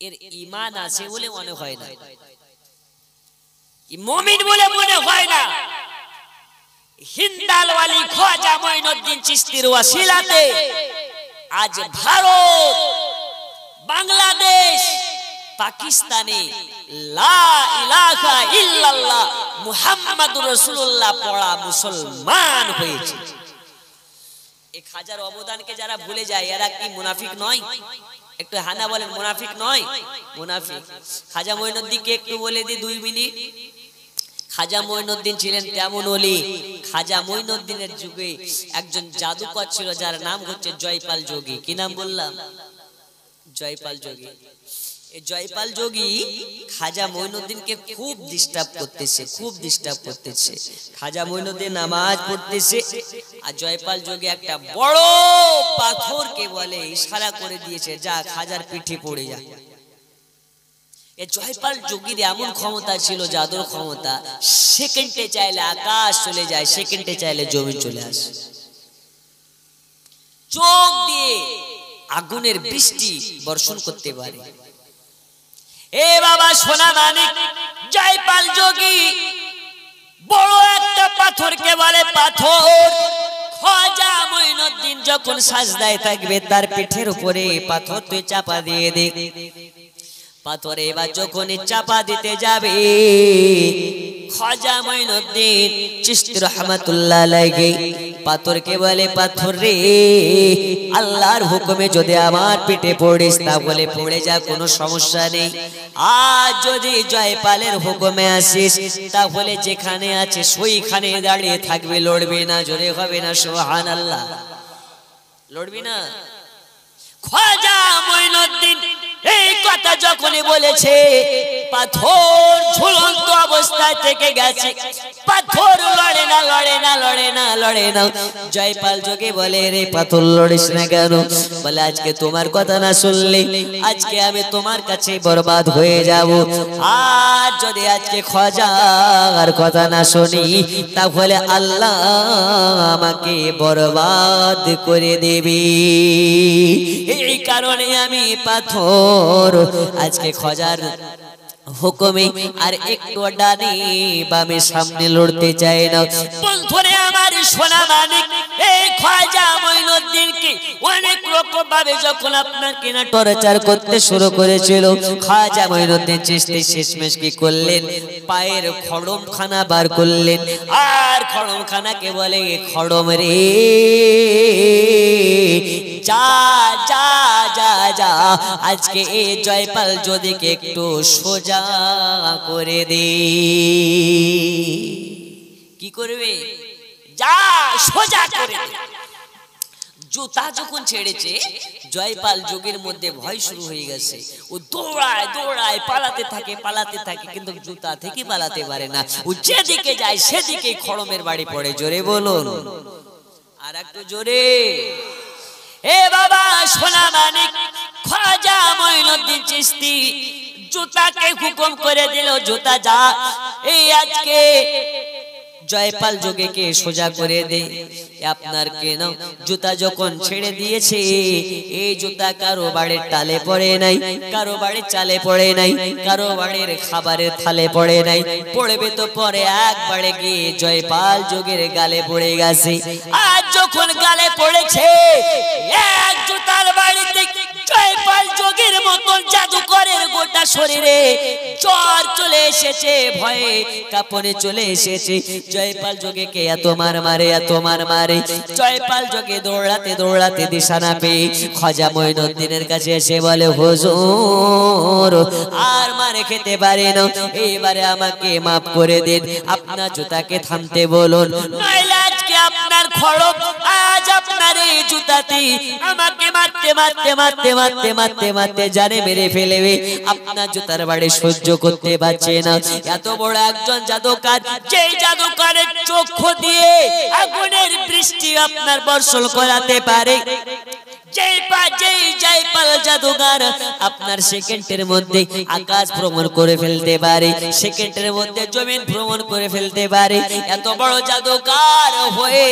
B: এর ঈমান আছে বলে মনে হয় না, মুমিন বলে মনে হয় না। হিন্দাল ওয়ালি খাজা মঈনুদ্দিন চিশতির ওয়াসিলাতে আজ ভারত, বাংলাদেশ, পাকিস্তানে লা ইলাহা ইল্লাল্লাহ মুহাম্মাদুর রাসূলুল্লাহ পড়া মুসলমান হয়েছে। এই খাজার অবদানকে যারা ভুলে যায় এরা কি মুনাফিক নয়? একটু হানা বলেন, মুনাফিক নয়? মুনাফিক। খাজা মঈনুদ্দিনকে একটু বলে দি 2 মিনিট। খাজা মঈনুদ্দিন ছিলেন তেমন ওলি। খাজা মঈনুদ্দিনের যুগে একজন জাদুকর ছিল যার নাম হচ্ছে জয়পাল যোগী। কি নাম বললাম? জয়পাল যোগী। এই জয়পাল যোগী খাজা মঈনুদ্দিনকে খুব ডিস্টার্ব করতেছে। খাজা মঈনুদ্দিন নামাজ পড়তেছে আর জয়পাল যোগী একটা বড় পাথরকে বলে ইশারা করে দিয়েছে, যা খাজার পিঠে পড়ে যা। এই জয়পাল যোগীর এমন ক্ষমতা ছিল, জাদুর ক্ষমতা, সেকেন্ডে চাইলে আকাশ চলে যায়, সেকেন্ডে চাইলে জমি চলে আসে। চোখ দিয়ে আগুনের বৃষ্টি বর্ষণ করতে পারে। এ বাবা সোনা মানিক, জয়পাল যোগী বড় একটা পাথরকে বলে পাথর। খাজা মঈনুদ্দিন যখন সাজদায় থাকবে তার পিঠের উপরে পাথর তুই চাপা দিয়ে দে। পাথরে এবার যখন চাপা দিতে যাবে খাজা মঈনুদ্দিন চিশতি রাহমাতুল্লাহ আলাইহি পাথরকে বলে, পাথর রে, আল্লাহর হুকুমে যদি আমার পিঠে পড়িস তাহলে পড়ে যা, কোনো সমস্যা নেই। আর যদি জয়পালের হুকুমে আসিস তাহলে যেখানে আছে সেইখানে দাঁড়িয়ে থাকবে, লড়বি না। জোরে হবে না সুবহানাল্লাহ? লড়বি না। খাজা মঈনুদ্দিন এই কথা যখনই বলেছে পাথর ঝুলন্ত অবস্থায় থেকে গেছে, পাথর লড়ে না। জয়পাল যোগী বলে, রে পাথর লড়িস না কেন? বলে, আজকে তোমার কথা না শুনলে আজকে আমি তোমার কাছে বরবাদ হয়ে যাব। আর যদি আজকে খাজার কথা না শুনি তাহলে আল্লাহ আমাকে বরবাদ করে দেবে। এই কারণে আমি পাথর আজকে খাজার হুকুমে আর একটু ডানে বামে সামনে লড়তে চাই না। বন্ধুরে আমার সোনা মানিক, এই খাজা মঈনুদ্দিনকে অনেক রকম ভাবে যখন আপনার কিনা টর্চার করতে শুরু করেছিল, খাজা মঈনুদ্দিন চিশতি শেষমেশ কি করলেন? পায়ের খড়মখানা বার করলেন। আর খড়মখানাকে বলে, খড়ম রে, যা যা যা যা, আজকে এই জয়পাল যোগীকে একটু সোজা করে দে। কি করবে? যা সোজা করে দে। জুতা যখন ছেড়েছে জয়পাল যোগীর মধ্যে ভয় শুরু হয়ে গেছে। ও দৌড়ায় পালাতে থাকে, কিন্তু জুতা থেকে পালাতে পারে না। ও যেদিকে যায় সেদিকে খড়মের বাড়ি পড়ে। জোরে বলুন, আর একটু জোরে। এ বাবা সোনা মানিক, খাজা মঈনুদ্দিন চিশতি জুতাকে হুকুম করে দিল, জুতা যা, এই আজকে জয়পাল যোগীকে সোজা করে দে। আপনার কেন জুতা যখন ছেড়ে দিয়েছে, এই জুতা কারো বাড়ির টালে পড়ে নাই, কারো বাড়ির চালে পড়ে নাই, কারো বাড়ির খাবারের থালে পড়ে নাই, পড়বে তো পরে একবারে গিয়ে জয়পাল যোগীর গালে পড়ে গেছে। আর যখন গালে পড়েছে, এক জুতার বাড়িতে জয়পাল যোগীর মতন জাদুকরের গোটা শরীরে জ্বর চলে এসেছে, ভয়ে কাঁপনে চলে এসেছে। জয়পাল যোগীকে এত মার মারে, এত মার মারে, জয়পাল যোগী দৌড়াতে দৌড়াতে দিশা না পেয়ে খাজা মঈনুদ্দিনের কাছে এসে বলে, হুজুর আর মারে খেতে পারি না, এবারে আমাকে মাফ করে দিন, আপনার জুতাকে থামতে বলুন, নইলে আজকে আপনার খড়গ, আজ আপনার এই জুতাতে আমাকে মারতে মারতে মারতে মারতে মারতে মারতে জানে মেরে ফেলবে। আপনার জুতার বাড়ি সহ্য করতে পারছে না। এত বড় একজন জাদুকর, যেই জাদুকরের চক্ষু দিয়ে আগুনের বৃষ্টি আপনার বর্ষণ করাতে পারে, জয়পাল জাদুকর আপনার সেকেন্ডের মধ্যে আকাশ ভ্রমণ করে ফেলতে পারে, সেকেন্ডের মধ্যে জমিন ভ্রমণ করে ফেলতে পারে। এত বড় জাদুকর হয়ে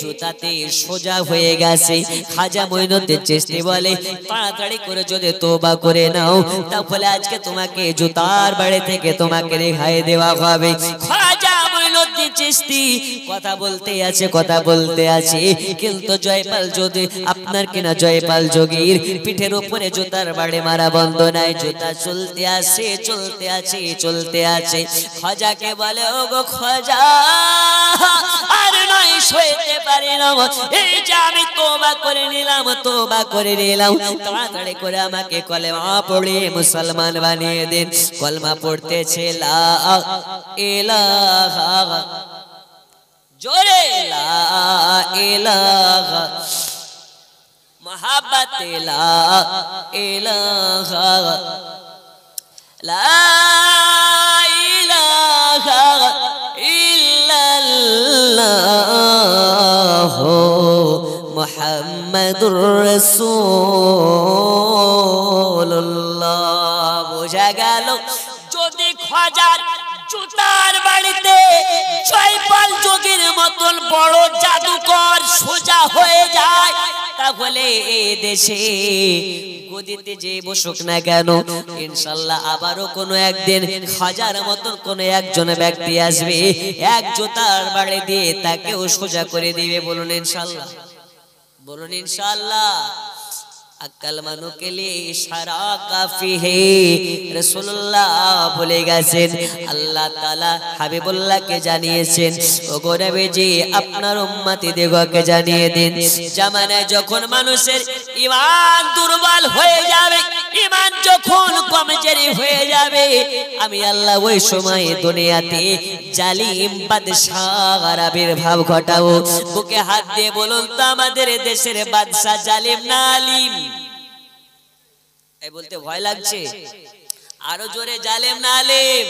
B: জুতাতে সোজা হয়ে গেছে। খাজা মঈনুদ্দিন চিশতি বলে, তাড়াতাড়ি করে যদি তওবা করে নাও, তাহলে আজকে তোমাকে জুতার বাড়ি থেকে তোমাকে রেহাই দেওয়া হবে। খাজা মঈনুদ্দিন চিশতি কথা বলতে আছে, কথা বলতে আছে, কিন্তু জয়পাল যদি আপনার কিনা জয়পাল যোগীর পিঠের উপরে জুতার বাড়ি মারা বন্ধ নাই, জুতা চলতে আছে চলতে আছে চলতে আছে। খাজাকে বলে, ও গো খাজা, আর নয় সইতে পারি না, এই যে আমি তওবা করে নিলাম, তওবা করে নিলাম, তাড়াতাড়ি করে আমাকে কলেমা পড়িয়ে মুসলমান বানিয়ে দিন। কলমা পড়তেছে, লা ইলাহা, জোরে লা ইলাহা মোহাব্বত, লা ইলাহা, লা ইলাহা ইল্লাল্লাহ মুহাম্মাদুর রাসূলুল্লাহ। বোঝা গেল, যদি খাজার জুতার বাড়িতে জয়পাল যোগীর মতন বড় জাদুকর সোজা হয়ে যায়, তাহলে এই দেশে গদিতে যে বসুক না কেন, ইনশাআল্লাহ আবারও কোনো একদিন খাজার মতন কোন একজন ব্যক্তি আসবে, এক জুতার বাড়ি দিয়ে তাকেও সোজা করে দিবে। বলুন ইনশাআল্লাহ, বলুন ইনশাআল্লাহ। अक्ल मानो के लिए इशारा काफी है, रसूलुल्लाह বলে গেছেন, আল্লাহ তাআলা হাবিবুল্লাহকে জানিয়েছেন, ওগো নবীজি আপনার উম্মতিদেরকে জানিয়ে দিন, জামানায় যখন মানুষের ঈমান দুর্বল হয়ে যাবে, ঈমান যখন কমজোরি হয়ে যাবে, আমি আল্লাহ ওই সময় দুনিয়াতে জালিম বাদশাহ আবির্ভাব ঘটাবো। বুকে হাত দিয়ে বলুন তো, আমাদের দেশের বাদশা জালিম না আলিম? এই বলতে ভয় লাগছে? আরো জোরে, জালেম না আলিম?